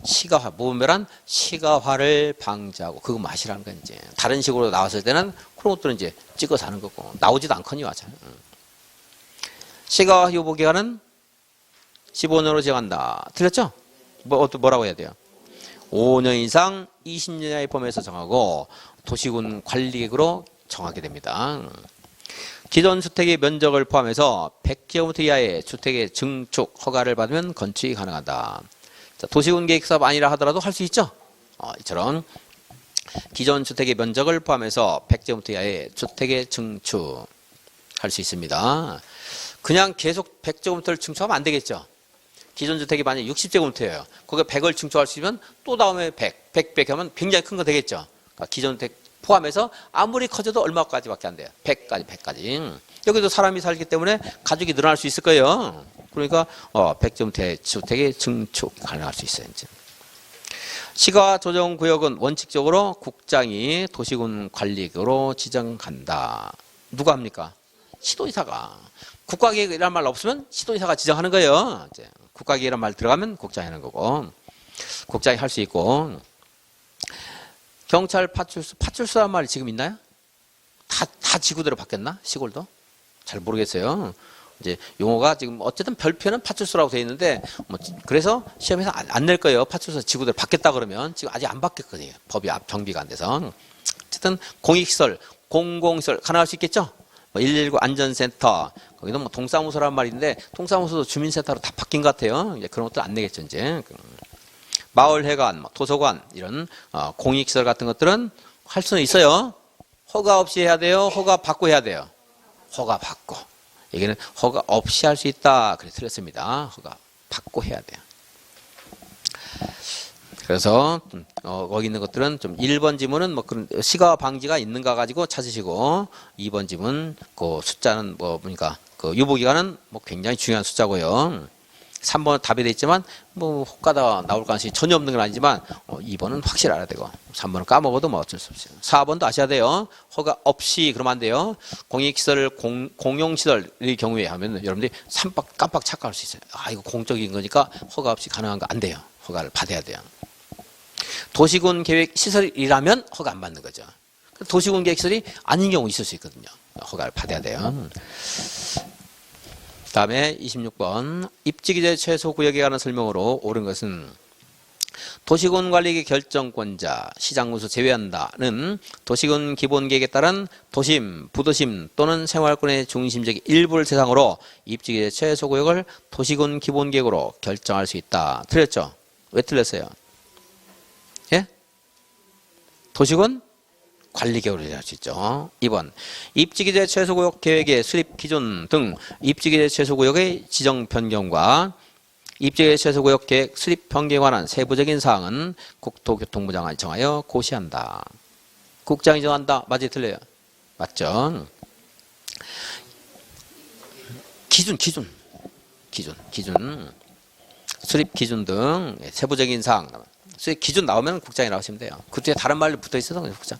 시가화, 무분별한 시가화를 방지하고 그거 마시라는 건 이제 다른 식으로 나왔을 때는 그런 것들은 이제 찍어서 하는 거고 나오지도 않거니와 잘. 시가화 유보 기간은 15년으로 정한다. 틀렸죠? 뭐라고 해야 돼요? 5년 이상 20년 이하의 범위에서 정하고 도시군 관리객으로 정하게 됩니다. 기존 주택의 면적을 포함해서 100제곱미터 이하의 주택의 증축 허가를 받으면 건축이 가능하다. 자, 도시군 계획사업 아니라 하더라도 할 수 있죠? 이처럼 기존 주택의 면적을 포함해서 100제곱미터 이하의 주택의 증축 할 수 있습니다. 그냥 계속 100제곱미터를 증축하면 안 되겠죠? 기존 주택이 만약에 60제곱미터예요. 거기에 100을 증축할 수 있으면 또 다음에 100 하면 굉장히 큰 거 되겠죠? 그러니까 기존 주택 포함해서 아무리 커져도 얼마까지밖에 안 돼요. 100까지. 여기도 사람이 살기 때문에 가족이 늘어날 수 있을 거예요. 그러니까 100제곱미터 주택의 증축 가능할 수 있어요. 이제. 시가화 조정구역은 원칙적으로 국장이 도시군 관리구로 지정한다. 누가 합니까? 시도지사가. 국가계획이라는 말 없으면 시도지사가 지정하는 거예요. 이제 국가계획이라는 말 들어가면 국장이 하는 거고 국장이 할 수 있고 경찰 파출소란 말이 지금 있나요? 다 지구대로 바뀌었나? 시골도? 잘 모르겠어요. 이제 용어가 지금 어쨌든 별표는 파출소라고 되어 있는데 그래서 시험에서 안 낼 거예요. 파출소 지구대로 바뀌었다 그러면 지금 아직 안 바뀌었거든요. 법이 정비가 안 돼서. 어쨌든 공익시설, 공공시설 가능할 수 있겠죠? 119 안전센터 거기도 동사무소란 말인데 동사무소도 주민센터로 다 바뀐 것 같아요. 이제 그런 것도 안 내겠죠. 이제. 마을회관, 도서관 이런 공익시설 같은 것들은 할 수는 있어요. 허가 없이 해야 돼요? 허가 받고 해야 돼요? 허가 받고. 여기는 허가 없이 할 수 있다. 그래 틀렸습니다. 허가 받고 해야 돼요. 그래서 거기 있는 것들은 좀 1번 지문은 그런 시가화 방지가 있는가 가지고 찾으시고 2번 지문 그 숫자는 보니까 그 유보기간은 굉장히 중요한 숫자고요. 3번은 답이 돼 있지만 혹가다 나올 가능성이 전혀 없는 건 아니지만 2번은 확실히 알아야 되고 3번은 까먹어도 어쩔 수 없어요. 4번도 아셔야 돼요. 허가 없이 그러면 안 돼요. 공익시설, 공용시설의 경우에 하면 여러분들이 깜빡 착각할 수 있어요. 이거 공적인 거니까 허가 없이 가능한 거 안 돼요. 허가를 받아야 돼요. 도시군 계획 시설이라면 허가 안 받는 거죠. 도시군 계획 시설이 아닌 경우 있을 수 있거든요. 허가를 받아야 돼요. 다음에 26번 입지기재 최소구역에 관한 설명으로 옳은 것은 도시군 관리의 결정권자 시장군수 제외한다는 도시군 기본계획에 따른 도심, 부도심 또는 생활권의 중심적인 일부를 대상으로 입지기재 최소구역을 도시군 기본계획으로 결정할 수 있다. 틀렸죠? 왜 틀렸어요? 예? 도시군 관리계획으로 할 수 있죠. 2번 입지기재 최소구역 계획의 수립 기준 등 입지기재 최소구역의 지정 변경과 입지기재 최소구역 계획 수립 변경에 관한 세부적인 사항은 국토교통부 장관이 정하여 고시한다. 국장이 정한다. 맞아요? 틀려요? 맞죠? 기준. 수립 기준 등 세부적인 사항. 수립 기준 나오면 국장이라고 하시면 돼요. 그 뒤에 다른 말이 붙어 있어서 그냥 국장.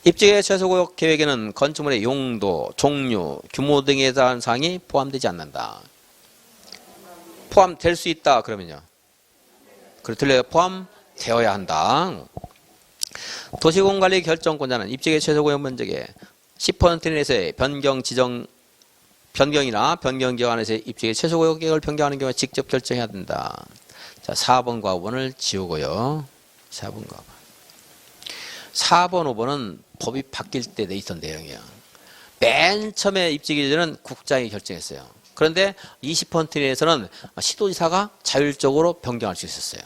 입지의 최소구역 계획에는 건축물의 용도, 종류, 규모 등에 대한 사항이 포함되지 않는다. 포함될 수 있다 그러면요. 그래 들려요. 포함되어야 한다. 도시공관리 결정권자는 입지의 최소구역 면적의 10% 내에서의 변경이나 변경 기간에서의 입지의 최소구역 계획을 변경하는 경우에 직접 결정해야 된다. 자, 4번과 5번을 지우고요. 4번과 5번. 4번, 5번은 법이 바뀔 때 돼 있던 내용이에요. 맨 처음에 입지 기준은 국장이 결정했어요. 그런데 20% 내에서는 시도지사가 자율적으로 변경할 수 있었어요.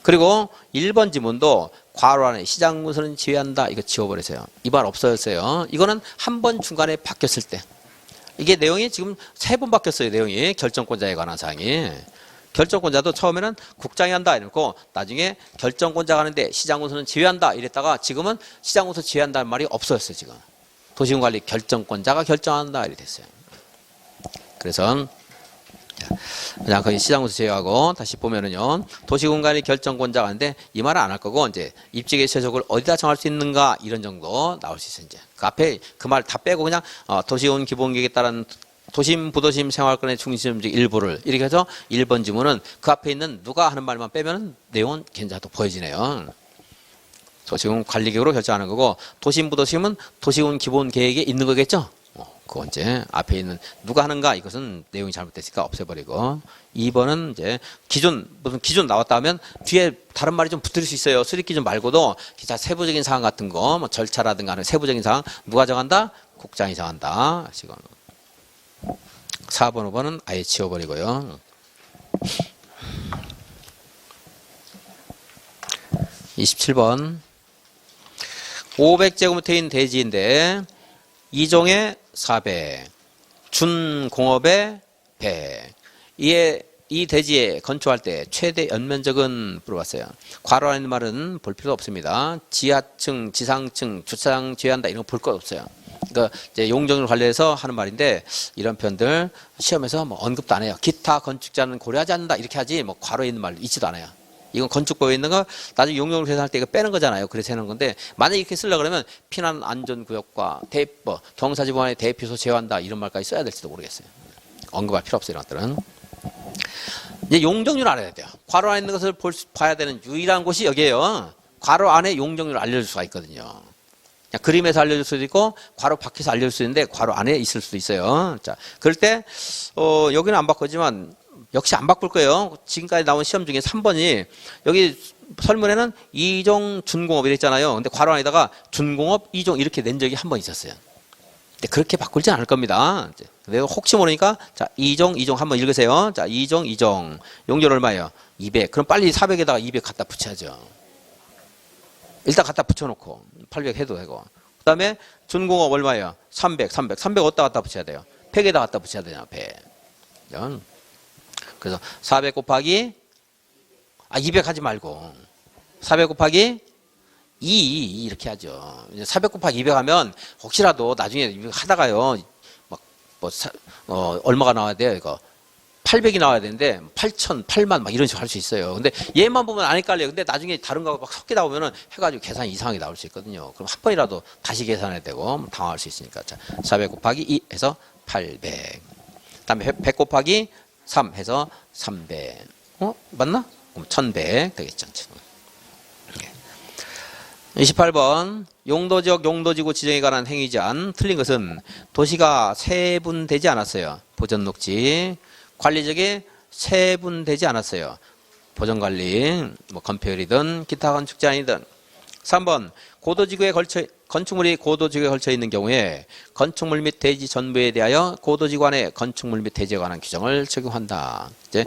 그리고 1번 지문도 괄호 안에 시장 문서는 지휘한다. 이거 지워버리세요. 이 말 없어졌어요. 이거는 한 번 중간에 바뀌었을 때. 이게 내용이 지금 3번 바뀌었어요. 내용이 결정권자에 관한 사항이. 결정권자도 처음에는 국장이 한다 이러고 나중에 결정권자가 하는데 시장문서는 지휘한다 이랬다가 지금은 시장문서 지휘한다는 말이 없어졌어요. 지금 도시공관리 결정권자가 결정한다 이렇게 됐어요. 그래서 그냥 거기 시장문서 제외하고 다시 보면은요 도시공관리 결정권자가 하는데 이 말은 안 할 거고 이제 입지의 최소를 어디다 정할 수 있는가 이런 정도 나올 수 있어요. 이제 그 앞에 그 말 다 빼고 그냥 도시운 기본계획에 따른 도심, 부도심 생활권의 중심적 일부를 이렇게 해서 1번 지문은 그 앞에 있는 누가 하는 말만 빼면 내용은 괜찮아 보여지네요. 도시군 관리계획으로 결정하는 거고 도심, 부도심은 도시군 기본 계획에 있는 거겠죠. 그거 이제 앞에 있는 누가 하는가 이것은 내용이 잘못됐으니까 없애버리고 2번은 이제 무슨 기준 나왔다 하면 뒤에 다른 말이 좀 붙을 수 있어요. 수립 기준 말고도 기타 세부적인 사항 같은 거 뭐 절차라든가 하는 세부적인 사항 누가 정한다? 국장이 정한다. 지금 4번, 5번은 아예 지워버리고요. 27번 500제곱미터인 대지인데 2종의 4배, 준공업의 배. 이 대지에 건축할 때 최대 연면적은 물어봤어요. 괄호 안에 있는 말은 볼 필요 없습니다. 지하층, 지상층, 주차장 제외한다 이런 거 볼 것 없어요. 그러니까 이제 용적률 관련해서 하는 말인데 이런 표현들 시험에서 뭐 언급도 안 해요. 기타 건축자는 고려하지 않는다 이렇게 하지 뭐 괄호에 있는 말 있지도 않아요. 이건 건축법에 있는 거 나중에 용적률 계산할 때 이거 빼는 거잖아요. 그래서 해놓은 건데 만약에 이렇게 쓰려고 그러면 피난 안전구역과 경사지구간의 대피소 제외한다 이런 말까지 써야 될지도 모르겠어요. 언급할 필요 없어요. 이런 것들은. 이제 용적률 알아야 돼요. 괄호 안에 있는 것을 봐야 되는 유일한 곳이 여기에요. 괄호 안에 용적률을 알려줄 수가 있거든요. 그냥 그림에서 알려줄 수도 있고 괄호 밖에서 알려줄 수 있는데 괄호 안에 있을 수도 있어요. 자, 그럴 때 여기는 안 바꾸지만 역시 안 바꿀 거예요. 지금까지 나온 시험 중에 3번이 여기 설문에는 2종 준공업 이랬잖아요. 근데 괄호 안에다가 준공업 2종 이렇게 낸 적이 한 번 있었어요. 근데 그렇게 바꿀진 않을 겁니다. 내가 혹시 모르니까 자 2종 한번 읽으세요. 자 2종 용적 얼마예요? 200. 그럼 빨리 400에다가 200 갖다 붙여야죠. 일단 갖다 붙여놓고 800 해도 되고 그 다음에 준공업 얼마예요? 300 어디다 갖다 붙여야 돼요? 100에다 갖다 붙여야 되냐 100. 그래서 400 곱하기 200 하지 말고 400 곱하기 2 이렇게 하죠. 400 곱하기 200 하면 혹시라도 나중에 하다가요 얼마가 나와야 돼요 이거 800이 나와야 되는데 8천, 8만 막 이런 식으로 할 수 있어요. 근데 얘만 보면 안 헷갈려요. 근데 나중에 다른 거하고 막 섞이다 보면은 해가지고 계산이 이상하게 나올 수 있거든요. 그럼 한 번이라도 다시 계산해야 되고 당황할 수 있으니까. 자, 400 곱하기 2 해서 800. 그다음에 100 곱하기 3 해서 300. 맞나? 그럼 1100 되겠죠. 28번 용도지역 용도지구 지정에 관한 행위 제한 틀린 것은 도시가 세분되지 않았어요. 보전녹지 관리적에 세분되지 않았어요. 보전관리 건폐율이든 기타 건축 제한이든 3번 건축물이 고도지구에 걸쳐 있는 경우에 건축물 및 대지 전부에 대하여 고도지구 안에 건축물 및 대지에 관한 규정을 적용한다. 이제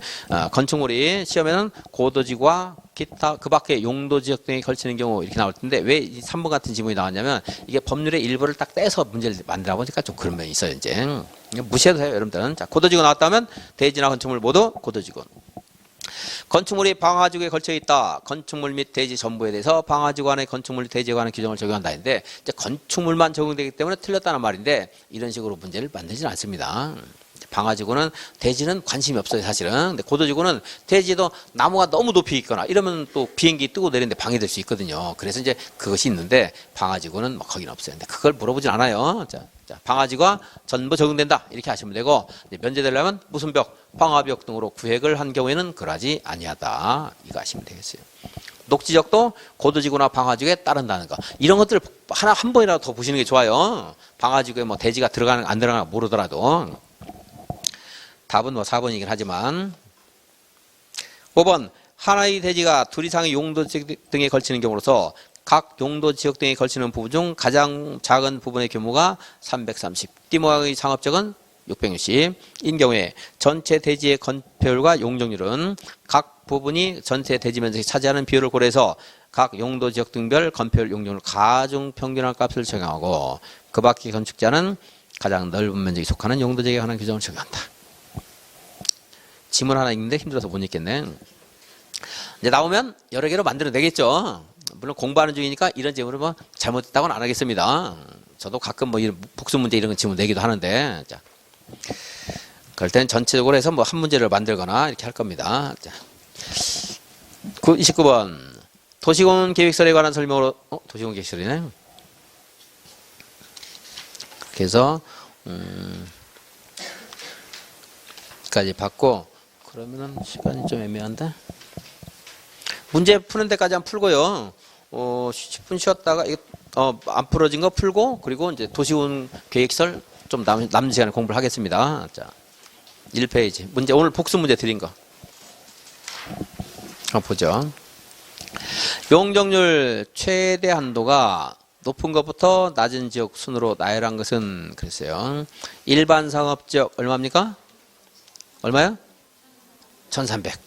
건축물이 시험에는 고도지구와 기타 그 밖에 용도지역 등에 걸치는 경우 이렇게 나올 텐데 왜 이 3번 같은 지문이 나왔냐면 이게 법률의 일부를 딱 떼서 문제를 만들어 보니까 좀 그런 면이 있어요. 이제 무시해도 돼요, 여러분들은. 자, 고도지구 나왔다면 대지나 건축물 모두 고도지구. 건축물이 방화지구에 걸쳐 있다. 건축물 및 대지 전부에 대해서 방화지구 안에 건축물 및 대지에 관한 규정을 적용한다 했는데 이제 건축물만 적용되기 때문에 틀렸다는 말인데 이런 식으로 문제를 만들지는 않습니다. 방화지구는 대지는 관심이 없어요, 사실은. 근데 고도지구는 대지도 나무가 너무 높이 있거나 이러면 또 비행기 뜨고 내리는데 방해될 수 있거든요. 그래서 이제 그것이 있는데 방화지구는 뭐 거기는 없어요. 근데 그걸 물어보진 않아요. 자, 방화지구가 전부 적용된다. 이렇게 하시면 되고 이제 면제되려면 무슨 벽, 방화벽 등으로 구획을 한 경우에는 그러하지 아니하다. 이거 하시면 되겠어요. 녹지적도 고도지구나 방화지구에 따른다는 거. 이런 것들 하나 한 번이라도 더 보시는 게 좋아요. 방화지구에 뭐 대지가 들어가는 안 들어가나 모르더라도. 답은 뭐 4번이긴 하지만 5번 하나의 대지가 둘 이상의 용도 지역 등에 걸치는 경우로서 각 용도 지역 등에 걸치는 부분 중 가장 작은 부분의 규모가 330, 띠모양의 상업적은 660인 경우에 전체 대지의 건폐율과 용적률은 각 부분이 전체 대지 면적이 차지하는 비율을 고려해서 각 용도 지역 등별 건폐율 용적률 가중 평균화 값을 적용하고 그 밖의 건축자는 가장 넓은 면적에 속하는 용도 지역에 관한 규정을 적용한다. 지문 하나 읽는데 힘들어서 못 읽겠네. 이제 나오면 여러 개로 만들어내겠죠. 물론 공부하는 중이니까 이런 질문을 뭐 잘못했다고는 안 하겠습니다. 저도 가끔 뭐 이런 복수 문제 이런 거 질문 내기도 하는데, 자, 그럴 때는 전체적으로 해서 뭐 한 문제를 만들거나 이렇게 할 겁니다. 자, 29번 도시공원 계획설에 관한 설명으로 도시공원 계획설이네. 그렇게 해서 까지 받고. 그러면은 시간이 좀 애매한데 문제 푸는 데까지 한 풀고요. 10분 쉬었다가 안 풀어진 거 풀고 그리고 이제 도시운 계획설 좀 남은 시간에 공부를 하겠습니다. 자, 1페이지 문제 오늘 복수 문제 드린 거 한번 보죠. 용적률 최대 한도가 높은 것부터 낮은 지역 순으로 나열한 것은 그랬어요. 일반 상업지역 얼마입니까? 얼마요? 1300.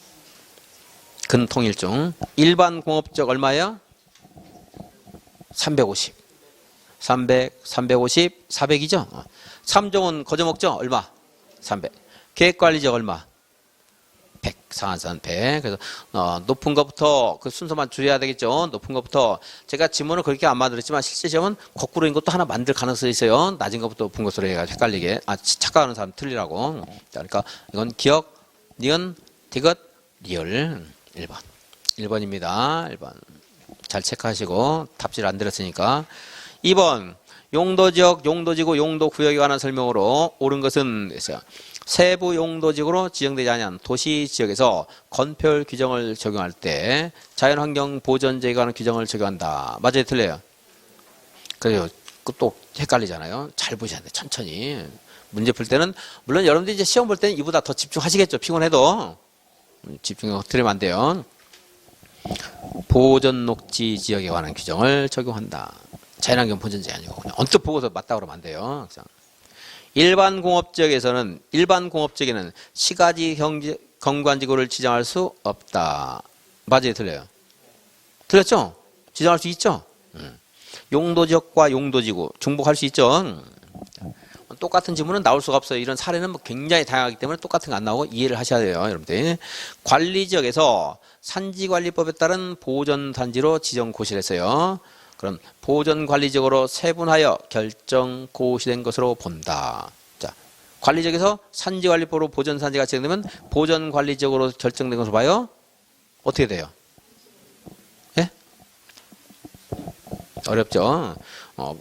근통일중. 일반 공업적 얼마예요? 350. 300, 350, 400이죠? 3종은 거저먹죠? 얼마? 300. 계획관리적 얼마? 100. 상한선 100. 그래서 높은 것부터 그 순서만 줄여야 되겠죠? 높은 것부터 제가 지문을 그렇게 안 만들었지만 실제 시험은 거꾸로인 것도 하나 만들 가능성이 있어요. 낮은 것부터 높은 것으로 해가지고 헷갈리게. 착각하는 사람 틀리라고. 그러니까 이건 기억, 니은, 디귿, 리을 1번. 1번입니다. 1번. 잘 체크하시고 답지를 안 들었으니까. 2번. 용도지역, 용도지구, 용도구역에 관한 설명으로 옳은 것은 있어요. 세부 용도지구로 지정되지 않은 도시지역에서 건폐율 규정을 적용할 때 자연환경 보전제에 관한 규정을 적용한다. 맞아요? 틀려요? 그래요. 또 헷갈리잖아요. 잘 보셔야 돼. 천천히. 문제 풀 때는 물론 여러분들이 이제 시험 볼 때는 이보다 더 집중하시겠죠. 피곤해도. 집중력 틀리면 안 돼요. 보전 녹지 지역에 관한 규정을 적용한다. 자연환경 보전제 아니고 그냥 언뜻 보고서 맞다 그러면 안 돼요. 일반 공업지역에서는 일반 공업지역에는 시가지 경관지구를 지정할 수 없다. 맞아요, 틀려요? 틀렸죠? 지정할 수 있죠? 용도지역과 용도지구 중복할 수 있죠? 똑같은 지문은 나올 수가 없어요. 이런 사례는 뭐 굉장히 다양하기 때문에 똑같은 거 안 나오고 이해를 하셔야 돼요, 여러분들. 관리지역에서 산지관리법에 따른 보전단지로 지정 고시했어요. 그럼 보전관리적으로 세분하여 결정 고시된 것으로 본다. 자, 관리지역에서 산지관리법으로 보전산지가 지정되면 보전관리적으로 결정된 것으로 봐요. 어떻게 돼요? 예? 어렵죠?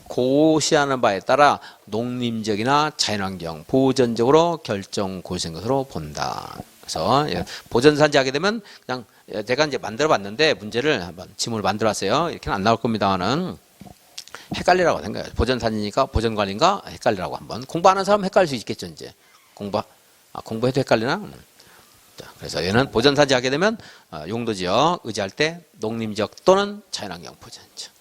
고시하는 바에 따라 농림적이나 자연환경, 보전적으로 결정 고시된 것으로 본다. 그래서 보전산지 하게 되면 그냥 제가 이제 만들어 봤는데 문제를 한번 지문을 만들어 왔어요. 이렇게는 안 나올 겁니다만은 헷갈리라고 생각해요. 보전산지니까 보전관리인가 헷갈리라고 한번. 공부하는 사람 헷갈릴 수 있겠죠, 이제. 공부해도 헷갈리나? 자, 그래서 얘는 보전산지 하게 되면 용도지역 의지할 때 농림지역 또는 자연환경 보전지역.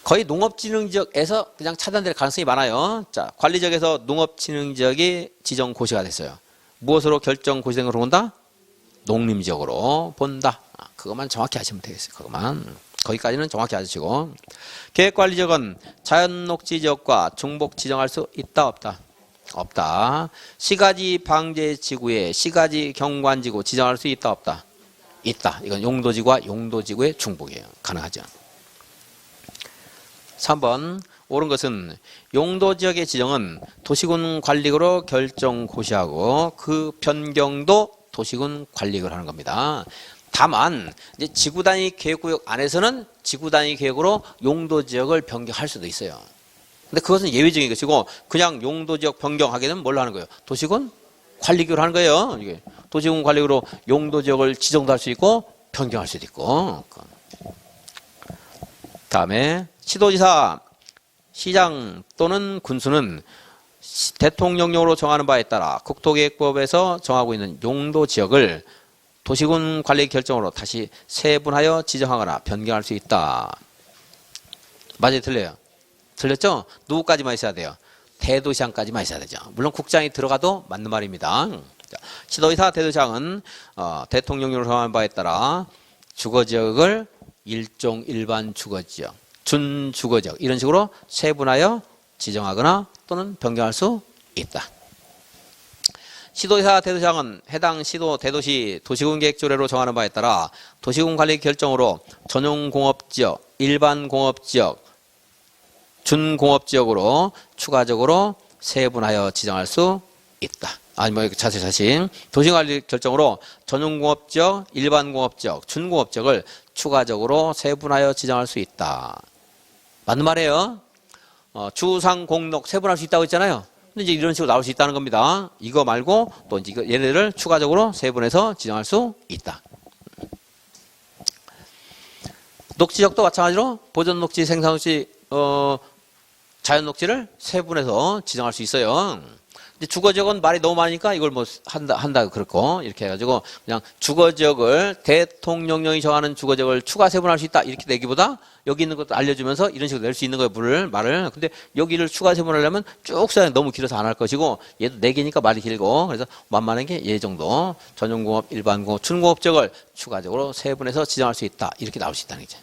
거의 농업진흥지역에서 그냥 차단될 가능성이 많아요. 자, 관리지역에서 농업진흥지역이 지정 고시가 됐어요. 무엇으로 결정 고시된 걸로 본다? 농림지역으로 본다. 그것만 정확히 하시면 되겠어요. 그것만. 거기까지는 정확히 아시고. 계획관리지역은 자연녹지지역과 중복 지정할 수 있다 없다? 없다. 시가지 방제지구에 시가지 경관지구 지정할 수 있다 없다? 있다. 이건 용도지구와 용도지구의 중복이에요. 가능하죠. 3번 옳은 것은 용도지역의 지정은 도시군 관리구로 결정 고시하고 그 변경도 도시군 관리구로 하는 겁니다. 다만 이제 지구단위 계획구역 안에서는 지구단위 계획으로 용도지역을 변경할 수도 있어요. 근데 그것은 예외적인 것이고 그냥 용도지역 변경하게 되면 뭘로 하는 거예요? 도시군 관리구로 하는 거예요. 이게 도시군 관리구로 용도지역을 지정도 할 수 있고 변경할 수도 있고. 다음에 시도지사, 시장 또는 군수는 대통령령으로 정하는 바에 따라 국토계획법에서 정하고 있는 용도지역을 도시군 관리 결정으로 다시 세분하여 지정하거나 변경할 수 있다. 맞아요? 틀려요? 틀렸죠? 누구까지만 있어야 돼요? 대도시장까지만 있어야 되죠. 물론 국장이 들어가도 맞는 말입니다. 시도지사, 대도시장은 대통령령으로 정하는 바에 따라 주거지역을 일종 일반 주거지역, 준주거지역 이런 식으로 세분하여 지정하거나 또는 변경할 수 있다. 시도지사, 대도시장은 해당 시도, 대도시, 도시군계획조례로 정하는 바에 따라 도시군 관리 결정으로 전용공업지역, 일반공업지역, 준공업지역으로 추가적으로 세분하여 지정할 수 있다. 아니 뭐 자세히 도시관리 결정으로 전용공업지역, 일반공업지역, 준공업지역을 추가적으로 세분하여 지정할 수 있다. 맞는 말이에요. 주상 공록 세분할 수 있다고 했잖아요. 근데 이제 이런 식으로 나올 수 있다는 겁니다. 이거 말고 또 이제 얘네들을 추가적으로 세분해서 지정할 수 있다. 녹지역도 마찬가지로 보전 녹지, 생산 녹지, 자연 녹지를 세분해서 지정할 수 있어요. 근데 주거지역은 말이 너무 많으니까 이걸 뭐 한다 그렇고 이렇게 해가지고 그냥 주거지역을 대통령령이 정하는 주거지역을 추가 세분할 수 있다 이렇게 내기보다 여기 있는 것도 알려주면서 이런 식으로 낼 수 있는 거예요. 말을. 근데 여기를 추가 세분하려면 쭉 써야 너무 길어서 안 할 것이고 얘도 4개니까 말이 길고 그래서 만만한 게 얘 정도 전용공업, 일반공업, 준공업지역을 추가적으로 세분해서 지정할 수 있다 이렇게 나올 수 있다는 거죠.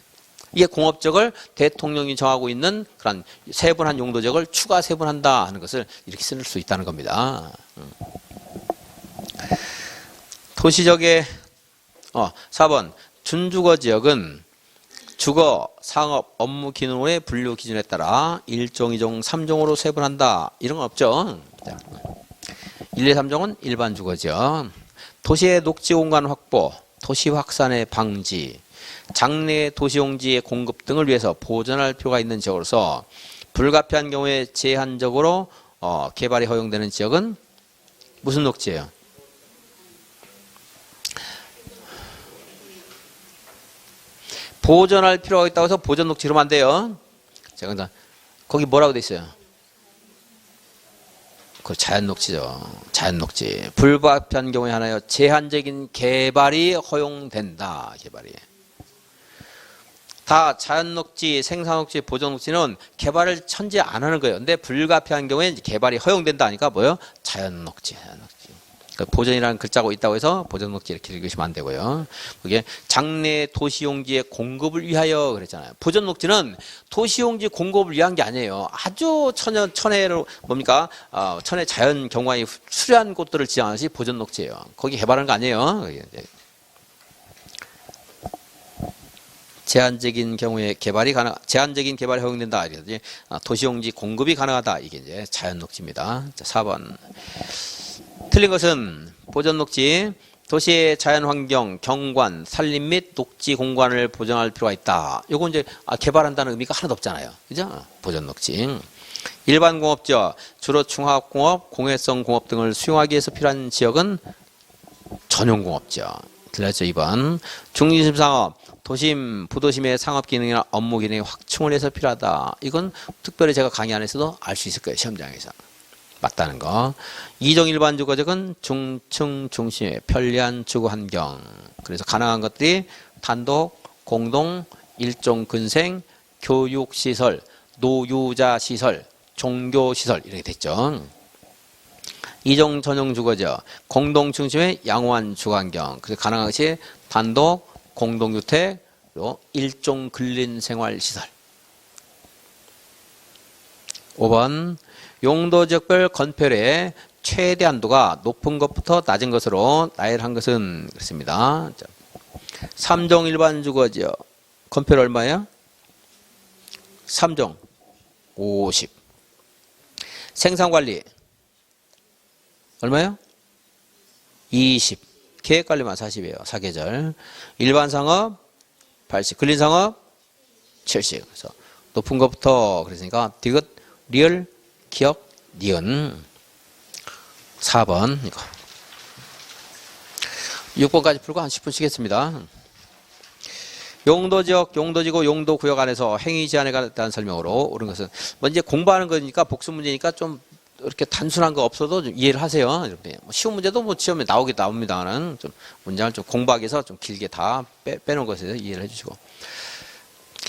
이게 공업적을 대통령이 정하고 있는 그런 세분한 용도적을 추가 세분한다 하는 것을 이렇게 쓸 수 있다는 겁니다. 도시적의 4번 준주거지역은 주거, 상업, 업무 기능의 분류 기준에 따라 1종, 2종, 3종으로 세분한다. 이런 건 없죠. 1, 2, 3종은 일반 주거지역. 도시의 녹지 공간 확보, 도시 확산의 방지, 장내 도시용지의 공급 등을 위해서 보존할 필요가 있는 지역으로서 불가피한 경우에 제한적으로 개발이 허용되는 지역은 무슨 녹지예요? 보존할 필요가 있다고 해서 보존 녹지 그러면 안 돼요. 제가 거기 뭐라고 돼 있어요? 그 자연 녹지죠. 자연 녹지. 불가피한 경우에 하나요. 제한적인 개발이 허용된다. 개발이. 다 자연녹지, 생산녹지, 보존녹지는 개발을 천지 안 하는 거예요. 근데 불가피한 경우에 개발이 허용된다 하니까 뭐예요? 자연녹지. 그러니까 보존이라는 글자가 있다고 해서 보존녹지 이렇게 읽으시면 안 되고요. 그게 장내 도시용지의 공급을 위하여 그랬잖아요. 보존녹지는 도시용지 공급을 위한 게 아니에요. 아주 천혜로 뭡니까? 천혜 자연 경관이 수려한 곳들을 지정하는 것이 보존녹지예요. 거기 개발하는 거 아니에요. 제한적인 경우에 제한적인 개발이 허용된다. 도시용지 공급이 가능하다. 이게 이제 자연녹지입니다. 자, 4번. 틀린 것은 보존녹지, 도시의 자연환경, 경관, 산림 및 녹지 공간을 보존할 필요가 있다. 요건 이제 개발한다는 의미가 하나도 없잖아요. 그죠? 보존녹지. 일반 공업지역, 주로 중화공업, 공해성 공업 등을 수용하기 위해서 필요한 지역은 전용공업지역. 틀렸죠? 2번. 중심심 상업, 도심, 부도심의 상업 기능이나 업무 기능의 확충을 해서 필요하다. 이건 특별히 제가 강의 안에서도 알 수 있을 거예요. 시험장에서. 맞다는 거. 2종 일반 주거지역은 중층 중심의 편리한 주거 환경. 그래서 가능한 것들이 단독, 공동, 일종 근생, 교육시설, 노유자시설, 종교시설 이렇게 됐죠. 2종 전용 주거지역, 공동 중심의 양호한 주거 환경. 그래서 가능한 것이 단독, 공동주택, 일종 근린생활시설. 5번 용도지역별 건폐율의 최대 한도가 높은 것부터 낮은 것으로 나열한 것은 그렇습니다. 3종 일반 주거지역 건폐율 얼마예요? 3종 50. 생산관리 얼마예요? 20. 계획관리만 40이에요. 사계절. 일반상업 80. 근린상업 70. 그래서 높은 것부터 그랬으니까 디귿, 리을, 기억, 니은. 4번 이거. 6번까지 풀고 한 10분 쉬겠습니다. 용도지역, 용도지구, 용도구역 안에서 행위 제한에 관한 설명으로 옳은 것은 뭐 이제 공부하는 거니까 복수 문제니까 좀 이렇게 단순한 거 없어도 좀 이해를 하세요. 이렇게 쉬운 문제도 뭐 시험에 나오긴 나옵니다는 좀 문장을 좀 공부하기 위해서 좀 길게 다 빼놓은 것에 이해를 해주시고.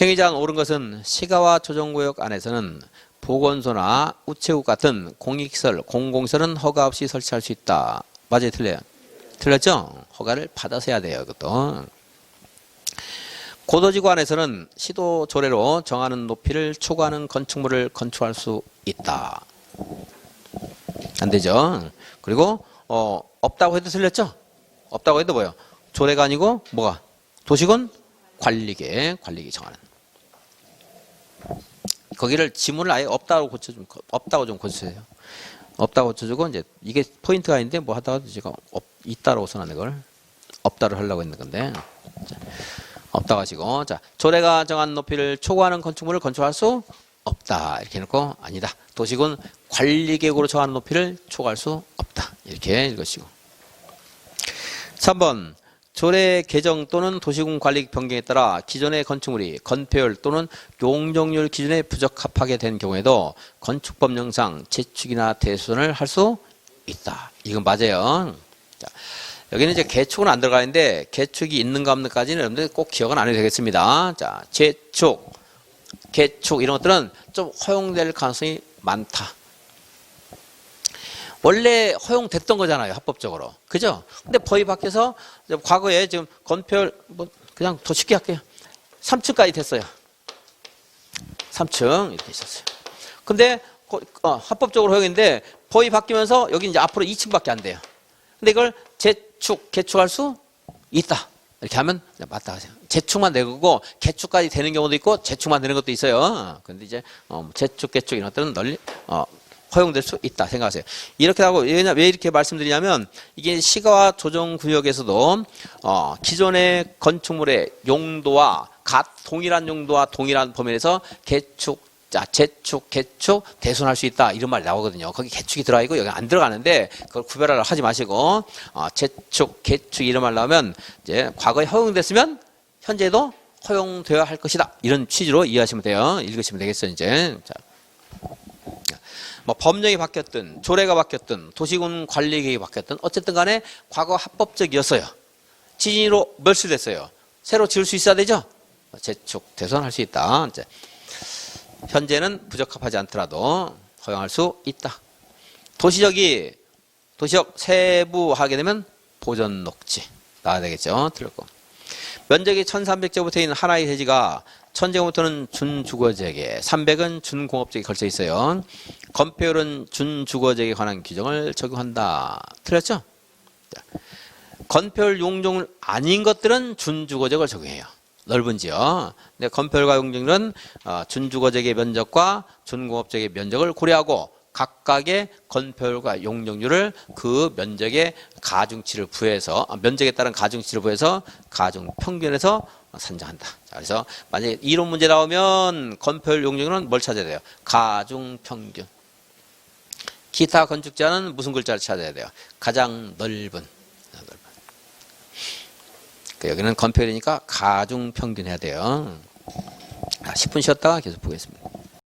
행위 제한 옳은 것은 시가와 조정구역 안에서는 보건소나 우체국 같은 공익시설, 공공시설은 허가 없이 설치할 수 있다. 맞아요, 틀려요? 틀렸죠? 허가를 받아서 해야 돼요, 이것도. 고도지구 안에서는 시도 조례로 정하는 높이를 초과하는 건축물을 건축할 수 있다. 안 되죠? 그리고 없다고 해도 틀렸죠? 없다고 해도 뭐예요? 조례가 아니고 뭐가? 도시군 관리계 정하는. 거기를 지문을 아예 없다고 좀 고쳐주세요. 없다고 고쳐주고 이제 이게 포인트가 있는데 뭐 하다가 제가 있다라고 써놨는 걸 없다를 하려고 했는 건데. 없다고 하시고, 자, 조례가 정한 높이를 초과하는 건축물을 건축할 수 없다. 이렇게 해놓고, 아니다. 도시군 관리계획으로 정하는 높이를 초과할 수 없다. 이렇게 읽으시고. 3번, 조례 개정 또는 도시군 관리 변경에 따라 기존의 건축물이 건폐율 또는 용적률 기준에 부적합하게 된 경우에도 건축법령상 재축이나 대수선을 할 수 있다. 이건 맞아요. 자, 여기는 이제 개축은 안 들어가는데 개축이 있는가 없는가까지는 여러분들 꼭 기억은 안 해도 되겠습니다. 자, 재축, 개축 이런 것들은 좀 허용될 가능성이 많다. 원래 허용됐던 거잖아요, 합법적으로. 그죠? 근데 법이 바뀌어서 과거에 지금 건폐율 뭐 그냥 더 쉽게 할게요. 3층까지 됐어요. 3층 이렇게 있었어요. 근데 합법적으로 허용인데 법이 바뀌면서 여기 이제 앞으로 2층밖에 안 돼요. 근데 이걸 재축, 개축할 수 있다. 이렇게 하면 맞다 하세요. 재축만 되고 개축까지 되는 경우도 있고 재축만 되는 것도 있어요. 근데 이제 재축, 개축 이런 것들은 널리 허용될 수 있다 생각하세요. 이렇게 하고 왜 이렇게 말씀드리냐면 이게 시가와 조정구역에서도 기존의 건축물의 용도와 동일한 용도와 동일한 범위에서 개축, 재축, 개축, 대손할 수 있다 이런 말이 나오거든요. 거기 개축이 들어가 있고 여기 안 들어가는데 그걸 구별을 하지 마시고 재축, 개축 이런 말 나오면 이제 과거에 허용됐으면 현재도 허용되어야 할 것이다 이런 취지로 이해하시면 돼요. 읽으시면 되겠어요. 이제 자. 뭐 법령이 바뀌었든 조례가 바뀌었든 도시군 관리계획이 바뀌었든 어쨌든 간에 과거 합법적이었어요. 지진으로 멸실됐어요. 새로 지을 수 있어야 되죠. 재축, 대손할 수 있다. 이제 현재는 부적합하지 않더라도 허용할 수 있다. 도시적 세부하게 되면 보전 녹지 나와야 되겠죠. 틀렸고. 면적이 1300제곱미터 있는 하나의 대지가 1000제곱미터는 준주거지역에 300은 준공업지역에 걸쳐 있어요. 건폐율은 준주거지역에 관한 규정을 적용한다. 틀렸죠? 건폐율 용적률 아닌 것들은 준주거지역을 적용해요. 넓은 지역. 근데 건폐율과 용적률은 준주거지역의 면적과 준공업지역의 면적을 고려하고 각각의 건폐율과 용적률을 그 면적에 가중치를 부여해서 면적에 따른 가중치를 부여해서 가중 평균에서 산정한다. 자, 그래서 만약에 이론 문제 나오면 건폐율 용적률은 뭘 찾아야 돼요? 가중 평균. 기타 건축 제한은 무슨 글자를 찾아야 돼요? 가장 넓은. 여기는 건폐율이니까 가중 평균 해야 돼요. 10분 쉬었다가 계속 보겠습니다.